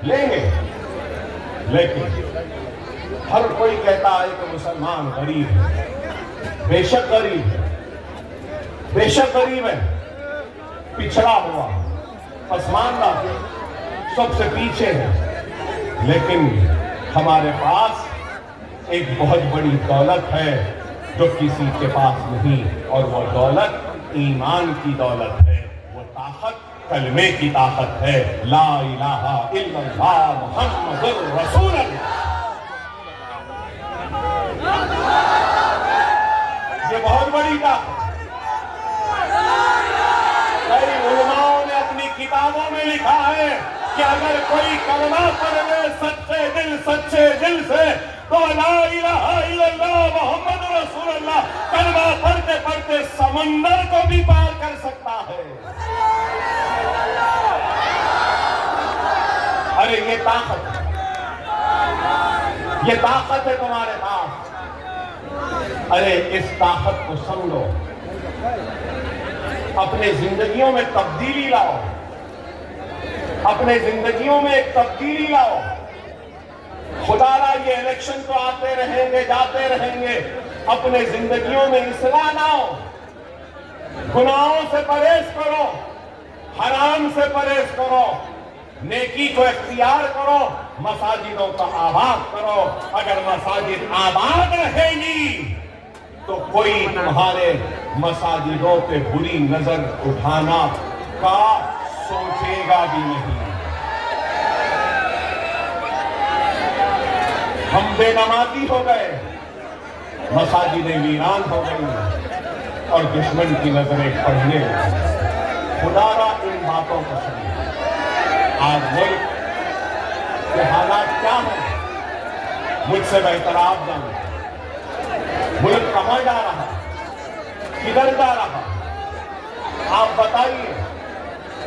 لیں گے۔ لیکن ہر کوئی کہتا ہے کہ مسلمان غریب ہے، بے شک غریب ہے، بے شک غریب ہے، پچھڑا ہوا، پسماندہ، سب سے پیچھے ہے، لیکن ہمارے پاس ایک بہت بڑی دولت ہے جو کسی کے پاس نہیں، اور وہ دولت ایمان کی دولت ہے، وہ طاقت کلمے کی طاقت ہے، لا الہ الا اللہ محمد رسول اللہ۔ یہ بہت بڑی طاقت۔ کئی علماء نے اپنی کتابوں میں لکھا ہے کہ اگر کوئی کلمہ پڑھ لے سچے دل سے تو لا الہ الا اللہ محمد رسول اللہ کلمہ پڑھتے پڑھتے سمندر کو بھی پار کر سکتا ہے۔ ارے یہ طاقت ہے تمہارے پاس۔ ارے اس طاقت کو سمجھو، اپنے زندگیوں میں تبدیلی لاؤ، اپنے زندگیوں میں ایک تبدیلی لاؤ۔ خدا را یہ الیکشن تو آتے رہیں گے جاتے رہیں گے، اپنے زندگیوں میں اصلاح لاؤ، گناہوں سے پرہیز کرو، حرام سے پرہیز کرو، نیکی کو اختیار کرو، مساجدوں کا آباد کرو۔ اگر مساجد آباد رہے گی تو کوئی تمہارے مساجدوں پہ بری نظر اٹھانا کا سوچے گا بھی نہیں۔ ہم بے نمازی ہو گئے، مساجدیں ویران ہو گئی اور دشمن کی نظریں پڑھنے لگی۔ خدا را ان باتوں کو سنیں۔ آج ملک کے حالات کیا ہیں مجھ سے بہتر آپ جانیں۔ ملک کہاں جا رہا، کدھر جا رہا، آپ بتائیے۔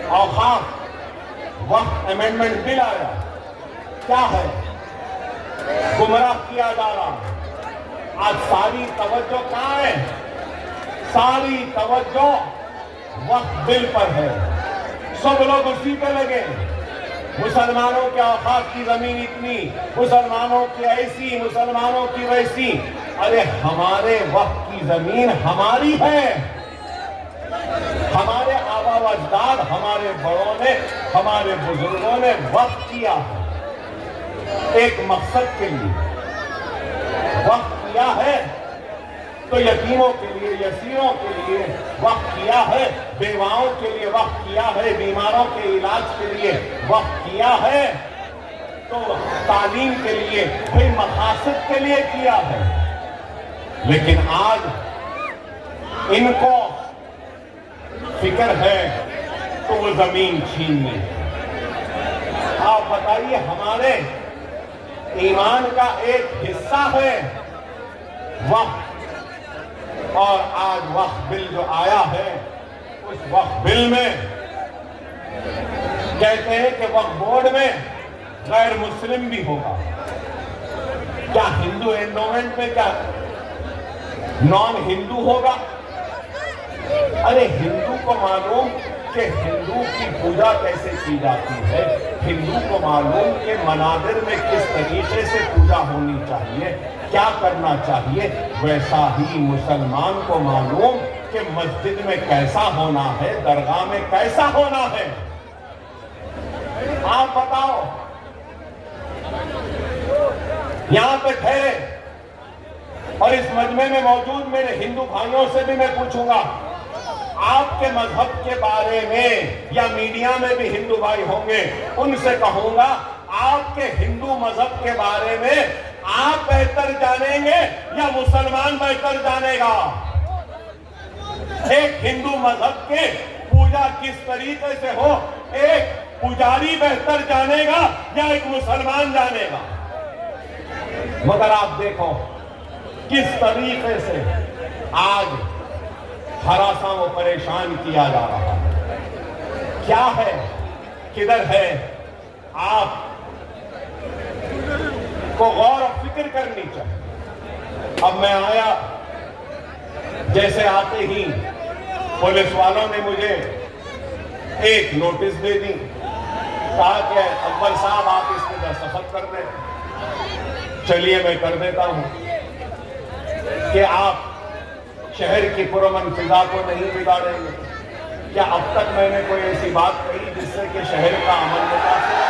اوقاف وقت امینڈمنٹ بل آیا، کیا ہے؟ گمراہ کیا جا رہا۔ آج ساری توجہ کہاں ہے؟ ساری توجہ وقت بل پر ہے، سب لوگ اسی پہ لگے۔ مسلمانوں کے اوقاف کی زمین اتنی، مسلمانوں کی ایسی، مسلمانوں کی ویسی۔ ارے ہمارے وقت کی زمین ہماری ہے، ہمارے آبا و اجداد، ہمارے بڑوں نے، ہمارے بزرگوں نے وقت کیا ہے ایک مقصد کے لیے۔ وقت کیا ہے تو یتیموں کے لیے، یسیروں کے لیے وقت کیا ہے، بیواؤں کے لیے وقت کیا ہے، بیماروں کے علاج کے لیے وقت کیا ہے، تو تعلیم کے لیے، بھئی مقاصد کے لیے کیا ہے۔ لیکن آج ان کو فکر ہے تو وہ زمین چھین لیں۔ آپ بتائیے، ہمارے ایمان کا ایک حصہ ہے وقت، اور آج وقت بل جو آیا ہے اس وقت بل میں کہتے ہیں کہ وقت بورڈ میں غیر مسلم بھی ہوگا۔ کیا ہندو انڈومنٹ میں کیا نان ہندو ہوگا؟ ارے ہندو کو معلوم کہ ہندو کی پوجا کیسے کی جاتی ہے، ہندو کو معلوم کہ منادر میں کس طریقے سے پوجا ہونی چاہیے، کیا کرنا چاہیے۔ ویسا ہی مسلمان کو معلوم کہ مسجد میں کیسا ہونا ہے، درگاہ میں کیسا ہونا ہے۔ آپ بتاؤ، یہاں پہ ٹھہرے اور اس مجمع میں موجود میرے ہندو بھائیوں سے بھی میں پوچھوں گا، آپ کے مذہب کے بارے میں، یا میڈیا میں بھی ہندو بھائی ہوں گے، ان سے کہوں گا آپ کے ہندو مذہب کے بارے میں آپ بہتر جانیں گے یا مسلمان بہتر جانے گا؟ ایک ہندو مذہب کے پوجا کس طریقے سے ہو، ایک پجاری بہتر جانے گا یا ایک مسلمان جانے گا؟ مگر آپ دیکھو کس طریقے سے آج ہراساں و پریشان کیا جا رہا ہے۔ کیا ہے، کدھر ہے؟ آپ کو غور و فکر کرنی چاہیے۔ اب میں آیا، جیسے آتے ہی پولیس والوں نے مجھے ایک نوٹس دے دی، کہا کہ اکبر صاحب آپ اس پہ دستخط کر دیں۔ چلیے میں کر دیتا ہوں کہ آپ شہر کی پرامن فضا کو نہیں بگاڑیں گے۔ کیا اب تک میں نے کوئی ایسی بات کہی جس سے کہ شہر کا امن متاثر ہے؟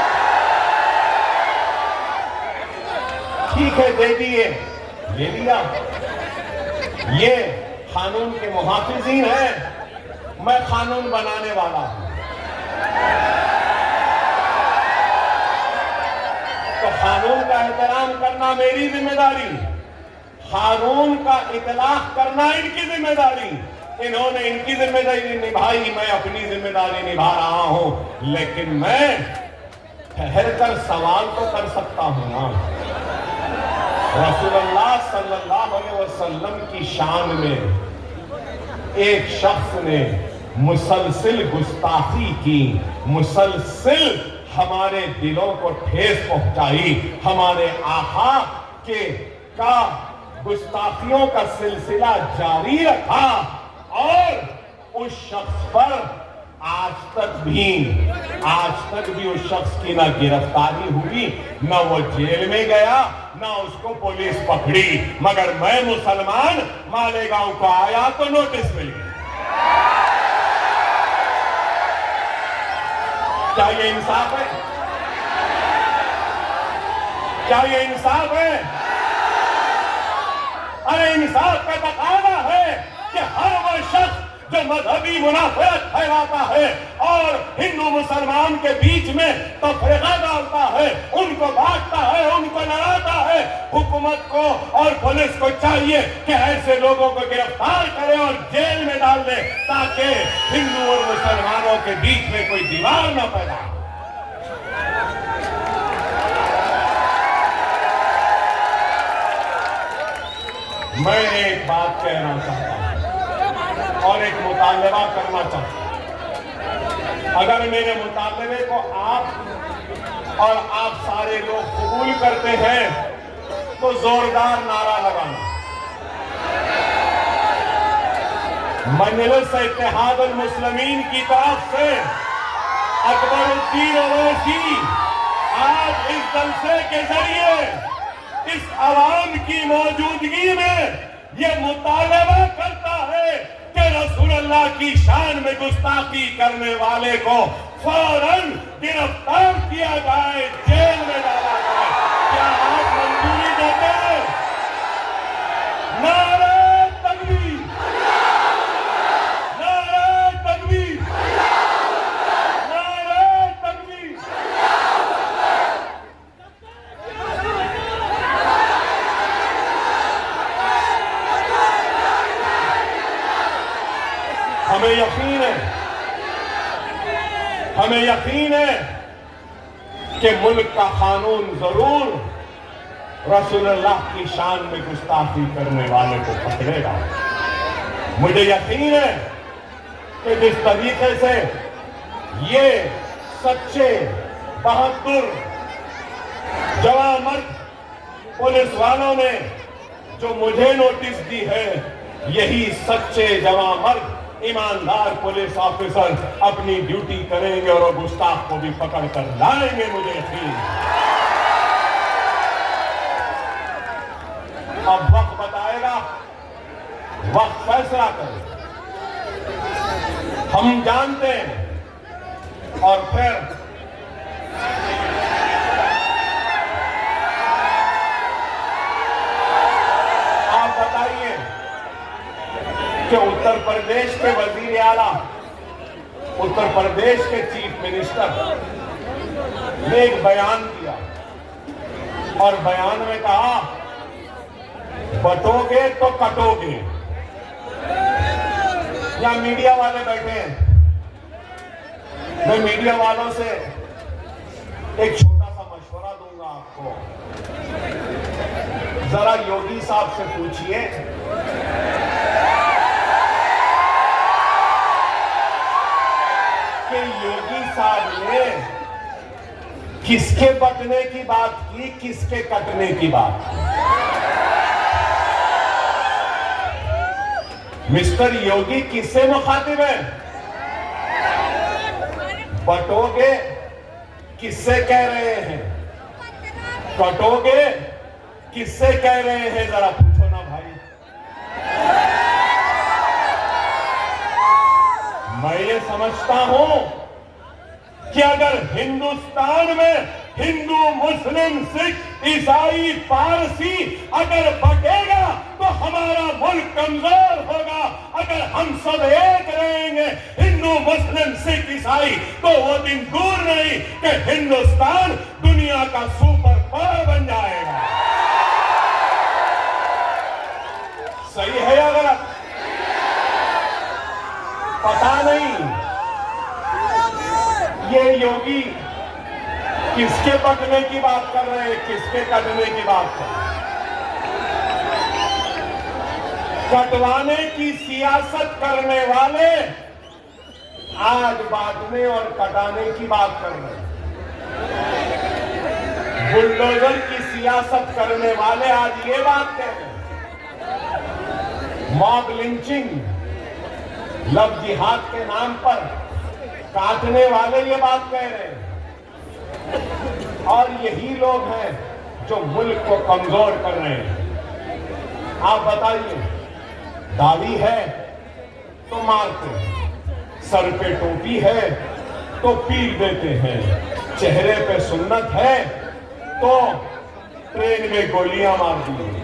ٹھیک ہے، دے دیے، لے لیا۔ یہ قانون کے محافظین ہیں، میں قانون بنانے والا ہوں۔ تو قانون کا احترام کرنا میری ذمہ داری، قانون کا اطلاق کرنا ان کی ذمہ داری۔ انہوں نے ان کی ذمہ داری نبھائی، میں اپنی ذمہ داری نبھا رہا ہوں۔ لیکن میں ٹھہر کر سوال تو کر سکتا ہوں نا۔ رسول اللہ صلی اللہ علیہ وسلم کی شان میں ایک شخص نے مسلسل گستاخی کی، مسلسل ہمارے دلوں کو ٹھیس پہنچائی، ہمارے آقا کا گستاخیوں کا سلسلہ جاری رکھا، اور اس شخص پر آج تک بھی اس شخص کی نہ گرفتاری ہوئی، نہ وہ جیل میں گیا، نہ اس کو پولیس پکڑی، مگر میں مسلمان مالیگاؤں کو آیا تو نوٹس مل گیا۔ کیا یہ انصاف ہے؟ کیا یہ انصاف ہے؟ ارے انصاف کا تقاضا ہے کہ ہر وہ شخص جو مذہبی منافرت پھیلاتا ہے اور ہندو مسلمان کے بیچ میں تفرقہ ڈالتا ہے، ان کو بانٹتا ہے، ان کو لڑاتا ہے، حکومت کو اور پولیس کو چاہیے کہ ایسے لوگوں کو گرفتار کرے اور جیل میں ڈال دے، تاکہ ہندو اور مسلمانوں کے بیچ میں کوئی دیوار نہ پیدا ہو۔ میں ایک بات کہنا چاہتا ہوں اور ایک مطالبہ کرنا چاہتا ہوں۔ اگر میرے مطالبے کو آپ اور آپ سارے لوگ قبول کرتے ہیں تو زوردار نعرہ لگانا۔ مجلس اتحاد المسلمین کی طرف سے اکبر الدین اویسی آج اس جلسے کے ذریعے اس عوام کی موجودگی میں یہ مطالبہ کرتا ہے کہ رسول اللہ کی شان میں گستاخی کرنے والے کو فوراً گرفتار کیا جائے، جیل میں ڈالا جائے۔ کیا آپ منظوری دیتے ہیں؟ نعرہ تکبیر! نعرہ تکبیر! نعرہ تکبیر! ہمیں یقین ہے کہ ملک کا قانون ضرور رسول اللہ کی شان میں گستاخی کرنے والے کو پکڑے گا۔ مجھے یقین ہے کہ جس طریقے سے یہ سچے بہادر جوان مرد پولیس والوں نے جو مجھے نوٹس دی ہے، یہی سچے جوان مرد ایماندار پولیس آفیسر اپنی ڈیوٹی کریں گے اور گستاخ کو بھی پکڑ کر لائیں گے، مجھے یقین۔ اب وقت بتائے گا، وقت فیصلہ کرے، ہم جانتے ہیں۔ اور پھر آپ بتائیے کہ اتر پردیش کے وزیر اعلیٰ، اتر پردیش کے چیف منسٹر نے ایک بیان کیا اور بیان میں کہا بٹو گے تو کٹو گے۔ یہاں میڈیا والے بیٹھے ہیں، میں میڈیا والوں سے ایک چھوٹا سا مشورہ دوں گا آپ کو۔ ذرا یوگی صاحب سے پوچھئے کہ یوگی صاحب نے کس کے بٹنے کی بات کی، کس کے کٹنے کی بات کی۔ مسٹر یوگی کس سے مخاطب ہیں؟ بٹو گے کس سے کہہ رہے ہیں؟ کٹو گے کس سے کہہ رہے ہیں؟ ذرا پوچھو نا بھائی۔ میں یہ سمجھتا ہوں کہ اگر ہندوستان میں ہندو، مسلم، سکھ، عیسائی، پارسی اگر بٹے گا تو ہمارا ملک کمزور ہوگا۔ اگر ہم سب ایک رہیں گے، ہندو، مسلم، سکھ، عیسائی، تو وہ دن دور نہیں کہ ہندوستان دنیا کا سپر پاور بن جائے گا۔ صحیح ہے یا غلط؟ پتہ نہیں یہ یوگی کس کس کے بٹنے کی بات کر رہے ہیں؟ کس کے کٹنے کی بات کر رہے ہیں؟ کٹوانے کی سیاست کرنے والے آج بانٹنے اور کٹانے کی بات کر رہے ہیں۔ بلڈوزر کی سیاست کرنے والے آج یہ بات کہہ رہے ہیں۔ موب لنچنگ، لو جہاد کے نام پر کاٹنے والے یہ بات کہہ رہے ہیں، اور یہی لوگ ہیں جو ملک کو کمزور کر رہے ہیں۔ آپ بتائیے، داڑھی ہے تو مارتے ہیں، سر پہ ٹوپی ہے تو پیٹ دیتے ہیں، چہرے پہ سنت ہے تو ٹرین میں گولیاں مار دی ہیں۔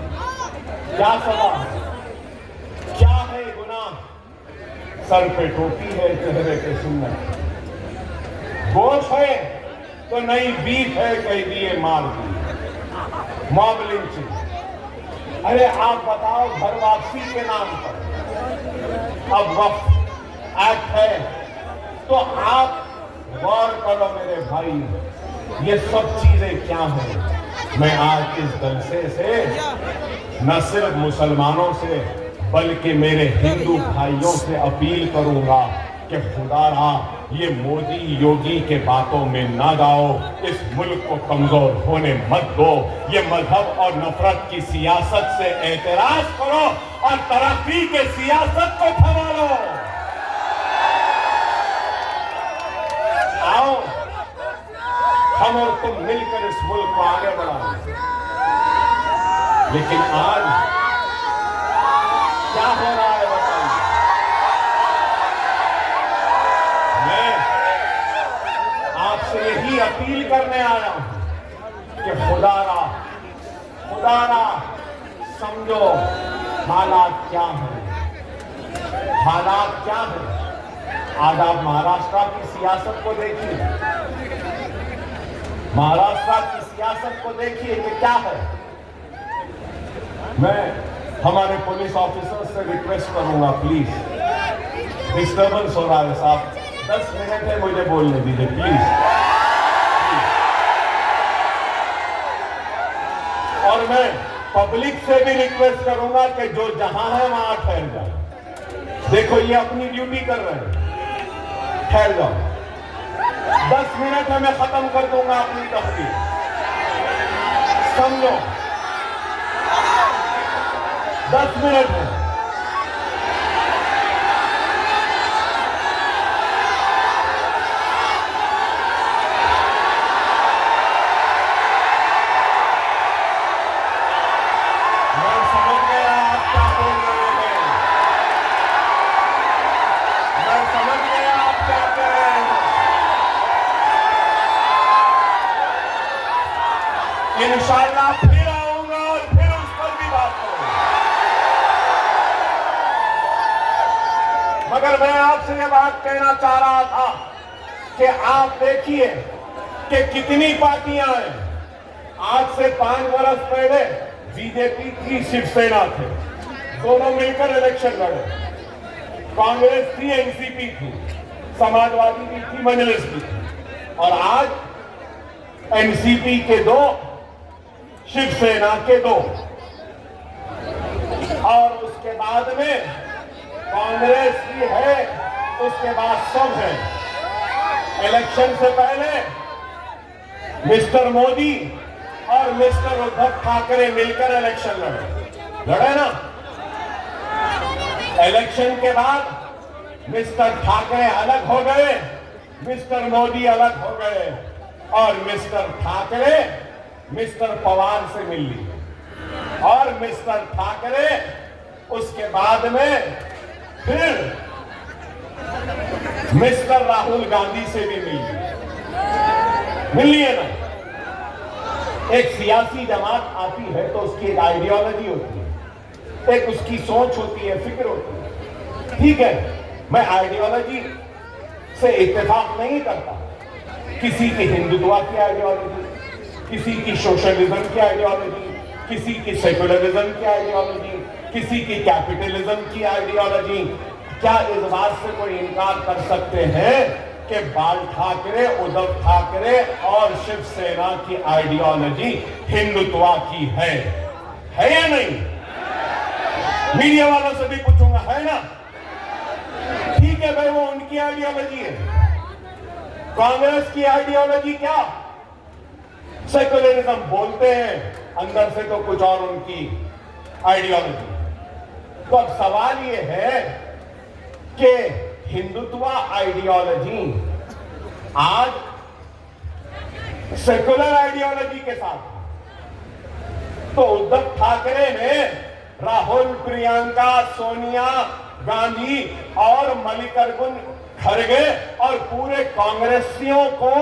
کیا سزا ہے؟ کیا ہے گناہ؟ سر پہ ٹوپی ہے، چہرے پہ سنت ہے، گوشت ہے تو نئی بیف ہے، کہہ دیے مار دی۔ موب لنچنگ، ارے آپ بتاؤ، گھر واپسی کے نام پر اب وقف ایکٹ ہے، تو آپ غور کرو میرے بھائی، یہ سب چیزیں کیا ہیں؟ میں آج اس جلسے سے نہ صرف مسلمانوں سے بلکہ میرے ہندو بھائیوں سے اپیل کروں گا کہ خدا را یہ مودی یوگی کے باتوں میں نہ جاؤ، اس ملک کو کمزور ہونے مت دو، یہ مذہب اور نفرت کی سیاست سے اعتراض کرو اور ترقی کے سیاست کو تھما لو۔ آؤ ہم اور تم مل کر اس ملک کو آگے بڑھائیں۔ لیکن آج کیا ہو رہا ہے بتائیے؟ میں آپ سے یہی اپیل کرنے آیا ہوں کہ خدا را سمجھو حالات کیا ہیں، حالات کیا ہیں۔ آج آپ مہاراشٹرا کی سیاست کو دیکھیے، مہاراشٹرا کی سیاست کو دیکھیے کہ کیا ہے۔ میں ہمارے پولیس آفیسر سے ریکویسٹ کروں گا، پلیز، ڈسٹربنس ہو رہا ہے صاحب، 10 منٹ ہے، مجھے بولنے دیجیے پلیز۔ اور میں پبلک سے بھی ریکویسٹ کروں گا کہ جو جہاں ہے وہاں ٹھہر جائے۔ دیکھو یہ اپنی ڈیوٹی کر رہے ہیں، ٹھہر جاؤ۔ 10 منٹ میں ختم کر دوں گا اپنی تقریر، سمجھو 10 منٹ ہے۔ میں سمجھ گیا آپ کیا بول رہے ہیں، میں سمجھ گیا آپ کیا کہہ رہے ہیں۔ انشاءاللہ پھر آؤں گا اور پھر اس پر بھی بات کروں گا، مگر میں آپ سے یہ بات کہنا چاہ رہا تھا کہ آپ دیکھیے کہ کتنی پارٹیاں ہیں۔ آج سے 5 برس پہلے بی جے پی تھی، شیو سینا تھے، دونوں مل کر الیکشن لڑے۔ کانگریس تھی، این سی پی تھی، سماجوادی بھی تھی، مجلس بھی تھی، اور آج این سی پی کے 2، شیو سینا کے 2، اور اس کے بعد میں کانگریس بھی ہے، اس کے بعد سب ہے۔ الیکشن سے پہلے مسٹر مودی اور مسٹر ادھو ٹھاکرے مل کر الیکشن لڑے نا۔ الیکشن کے بعد مسٹر ٹھاکرے الگ ہو گئے، مسٹر مودی الگ ہو گئے، اور مسٹر ٹھاکرے مسٹر پوار سے مل لی، اور مسٹر ٹھاکرے اس کے بعد میں پھر مسٹر راہل گاندھی سے بھی مل لیے نا۔ ایک سیاسی جماعت آتی ہے تو اس کی ایک آئیڈیالوجی ہوتی ہے، ایک اس کی سوچ ہوتی ہے، فکر ہوتی ہے، ٹھیک ہے۔ میں آئیڈیالوجی سے اتفاق نہیں کرتا، کسی کی ہندوتوا کی آئیڈیالوجی، کسی کی سوشلزم کی آئیڈیالوجی، کسی کی سیکولرزم کی آئیڈیالوجی، کسی کی کیپٹلزم کی آئیڈیالوجی، کیا اس بات سے کوئی انکار کر سکتے ہیں کہ بال ٹھاکرے، ادھو ٹھاکرے اور شیو سینا کی آئیڈیالوجی ہندوتوا کی ہے یا نہیں؟ میڈیا والوں سے بھی پوچھوں گا، ہے نا؟ ٹھیک ہے بھائی، وہ ان کی آئیڈیالوجی ہے۔ کانگریس کی آئیڈیالوجی کیا؟ سیکولرزم بولتے ہیں، اندر سے تو کچھ اور ان کی آئیڈیالوجی۔ تو اب سوال یہ ہے کہ ہندوتوا آئیڈیالوجی آج سیکولر آئیڈیالوجی کے ساتھ، تو ادھو ٹھاکرے نے راہل، پرینکا، سونیا گاندھی اور ملکارجن کھڑگے اور پورے کانگریسیوں کو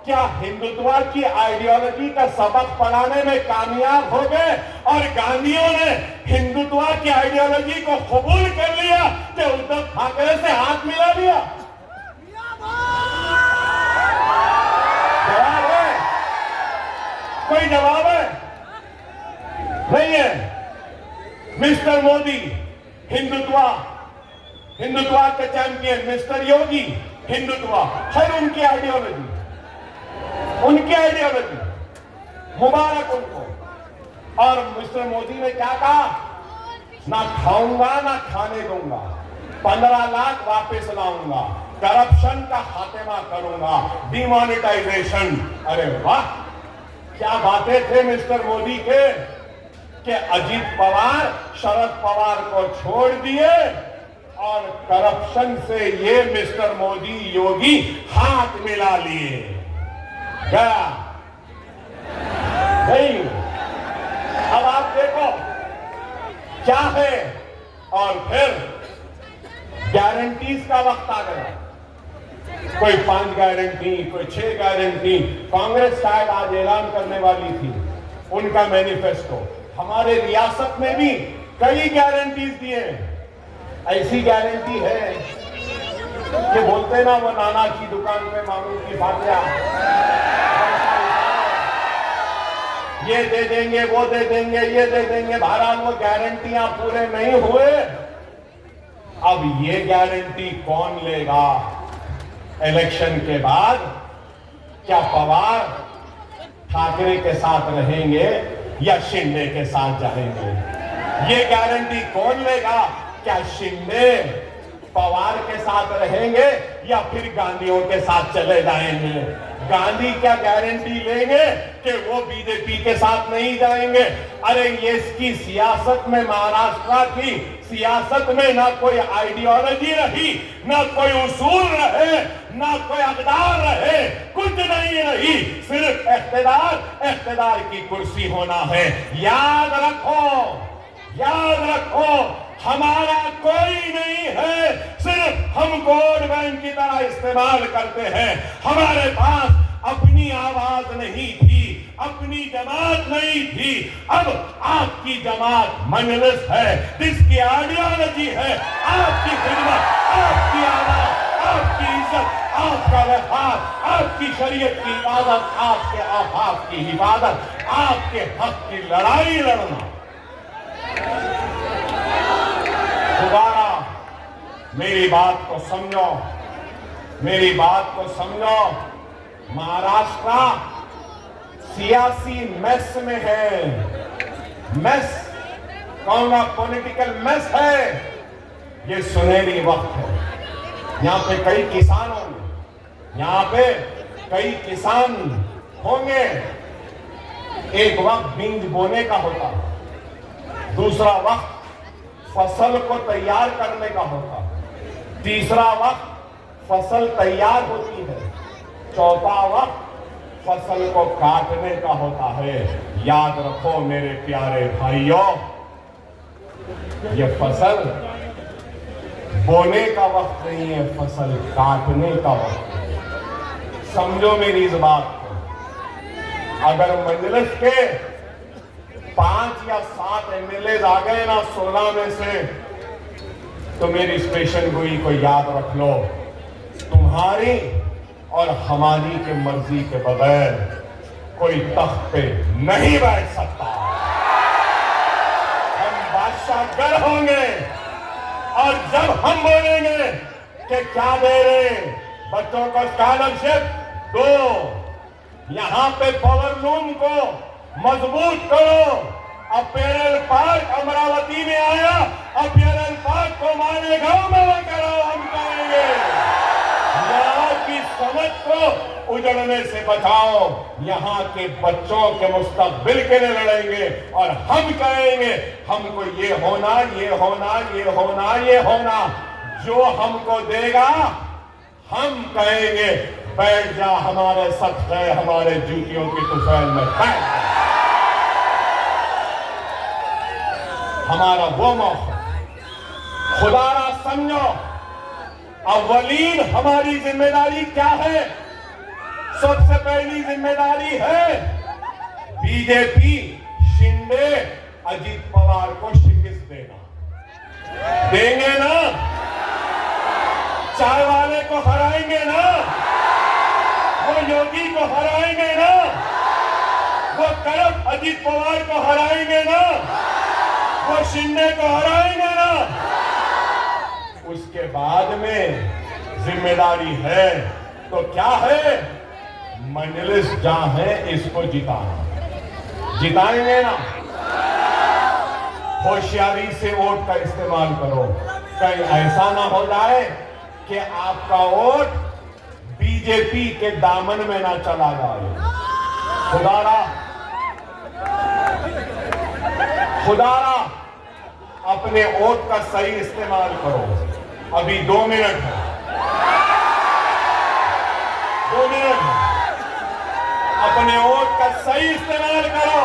کیا ہندوتوا کی آئیڈیالوجی کا سبق پڑھانے میں کامیاب ہو گئے؟ اور گاندھیوں نے ہندوتوا کی آئیڈیالوجی کو قبول کر لیا کہ ادھو ٹھاکرے سے ہاتھ ملا لیا؟ جواب ہے؟ کوئی جواب ہے؟ نہیں ہے۔ مسٹر مودی ہندوتوا کے چیمپئن، مسٹر یوگی ہندوتوا، خیر ان کی آئیڈیالوجی مبارک ان کو۔ اور مسٹر مودی نے کیا کہا؟ نہ کھاؤں گا نہ کھانے دوں گا، 15 لاکھ واپس لاؤں گا، کرپشن کا خاتمہ کروں گا، ڈی مانیٹائزیشن۔ ارے واہ، کیا باتیں تھے مسٹر مودی کے کہ اجیت پوار شرد پوار کو چھوڑ دیے اور کرپشن سے یہ مسٹر مودی یوگی ہاتھ ملا لیے۔ گیا نہیں؟ اب آپ دیکھو کیا ہے۔ اور پھر گارنٹیز کا وقت آ گیا، کوئی 5 گارنٹی، کوئی 6 گارنٹی۔ کانگریس شاید آج اعلان کرنے والی تھی ان کا مینیفیسٹو۔ ہمارے ریاست میں بھی کئی گارنٹیز دیے۔ ایسی گارنٹی ہے کہ بولتے نا وہ نانا کی دکان پہ ماموں کی فاتحہ، یہ دے دیں گے، وہ دے دیں گے، یہ دے دیں گے، بہرحال وہ گارنٹیاں پورے نہیں ہوئے۔ اب یہ گارنٹی کون لے گا الیکشن کے بعد؟ کیا پوار ٹھاکرے کے ساتھ رہیں گے یا شندے کے ساتھ جائیں گے؟ یہ گارنٹی کون لے گا؟ کیا شندے پوار کے ساتھ رہیں گے یا پھر گاندھیوں کے ساتھ چلے جائیں گے؟ گاندھی کیا گارنٹی لیں گے کہ وہ بی جے پی کے ساتھ نہیں جائیں گے؟ ارے یہ اس کی سیاست میں، مہاراشٹر کی سیاست میں نہ کوئی آئیڈیالوجی رہی، نہ کوئی اصول رہے، نہ کوئی اقدار رہے، کچھ نہیں رہی، صرف اقتدار کی کرسی ہونا ہے۔ یاد رکھو ہمارا کوئی نہیں ہے، صرف ہم ووٹ بینک کی طرح استعمال کرتے ہیں۔ ہمارے پاس اپنی آواز نہیں تھی، اپنی جماعت نہیں تھی۔ اب آپ کی جماعت مجلس ہے، جس کی آئیڈیالوجی ہے آپ کی خدمت، آپ کی آواز، آپ کی عزت، آپ کا وفاد، آپ کی شریعت کی حفاظت، آپ کے آفاق کی حفاظت، آپ کے حق کی لڑائی لڑنا۔ دوبارہ میری بات کو سمجھو، مہاراشٹر سیاسی میس میں ہے، پولیٹیکل میس ہے۔ یہ سنہری وقت ہے، یہاں پہ کئی کسان ہوں گے، ایک وقت بیج بونے کا ہوتا، دوسرا وقت فصل کو تیار کرنے کا ہوتا، تیسرا وقت فصل تیار ہوتی ہے، چوتھا وقت فصل کو کاٹنے کا ہوتا ہے۔ یاد رکھو میرے پیارے بھائیوں، یہ فصل بونے کا وقت نہیں ہے، فصل کاٹنے کا وقت ہے۔ سمجھو میری اس بات کو۔ اگر مجلس کے 5 یا 7 MLAs آ گئے نا 16 میں سے، تو میری اسٹیشن گوئی کو یاد رکھ لو، تمہاری اور ہماری کے مرضی کے بغیر کوئی تخت پہ نہیں بیٹھ سکتا۔ ہم بادشاہ گر ہوں گے، اور جب ہم بولیں گے کہ کیا دے رہے، بچوں کو اسکالرشپ دو, یہاں پہ پاور لوم کو مضبوط کرو. اب پیرل پارک امراوتی میں آیا, اب پیرل پارک کو مالیگاؤں میں وہ کرو, ہم کہیں گے. یہاں کی سمجھ کو اجڑنے سے بچاؤ, یہاں کے بچوں کے مستقبل کے لیے لڑیں گے, اور ہم کہیں گے ہم کو یہ ہونا, یہ ہونا, یہ ہونا, یہ ہونا. جو ہم کو دے گا ہم کہیں گے بیٹھ جا ہمارے صدقے ہمارے جوتیوں کی طفیل میں بیٹھ جا. ہمارا وہ موقع, خدا را سمجھو, اولین ہماری ذمہ داری کیا ہے؟ سب سے پہلی ذمہ داری ہے بی جے پی, شندے, اجیت پوار کو شکست دینا. دیں گے نا؟ چائے والے کو ہرائیں گے نا؟ وہ یوگی کو ہرائیں گے نا؟ وہ کرپ اجیت پوار کو ہرائیں گے نا؟ وہ شندے کو ہرائیں گے نا؟ اس کے بعد میں ذمہ داری ہے تو کیا ہے؟ مجلس جہاں ہے اس کو جتانا. جتائیں گے نا؟ ہوشیاری سے ووٹ کا استعمال کرو, کہیں ایسا نہ ہو جائے کہ آپ کا ووٹ بی جے پی کے دامن میں نہ چلا جائے. خدا را اپنے ووٹ کا صحیح استعمال کرو. ابھی 2 منٹ ہے, 2 منٹ ہے, اپنے ووٹ کا صحیح استعمال کرو.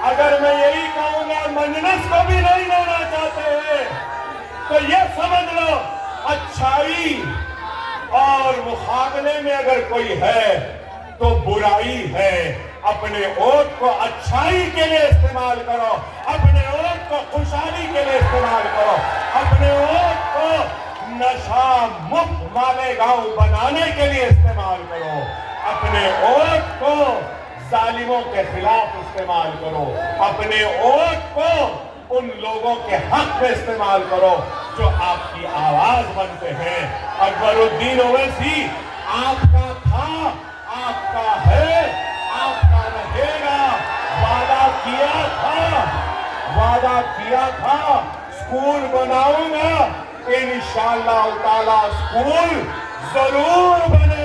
اگر میں یہی کہوں گا مجلس کو بھی نہیں لینا چاہتے ہیں تو یہ سمجھ لو اچھائی اور مقابلے میں اگر کوئی ہے تو برائی ہے. اپنے ووٹ کو اچھائی کے لیے استعمال کرو, اپنے ووٹ کو خوشحالی کے لیے استعمال کرو, اپنے ووٹ کو نشہ مکت مالیگاؤں بنانے کے لیے استعمال کرو, اپنے ووٹ کو ظالموں کے خلاف استعمال کرو, اپنے ووٹ کو ان لوگوں کے حق میں استعمال کرو جو آپ کی آواز بنتے ہیں. اکبر الدین اویسی آپ کا تھا, آپ کا ہے, آپ کا رہے گا. وعدہ کیا تھا اسکول بناؤں گا, انشاءاللہ تعالی اسکول ضرور بنے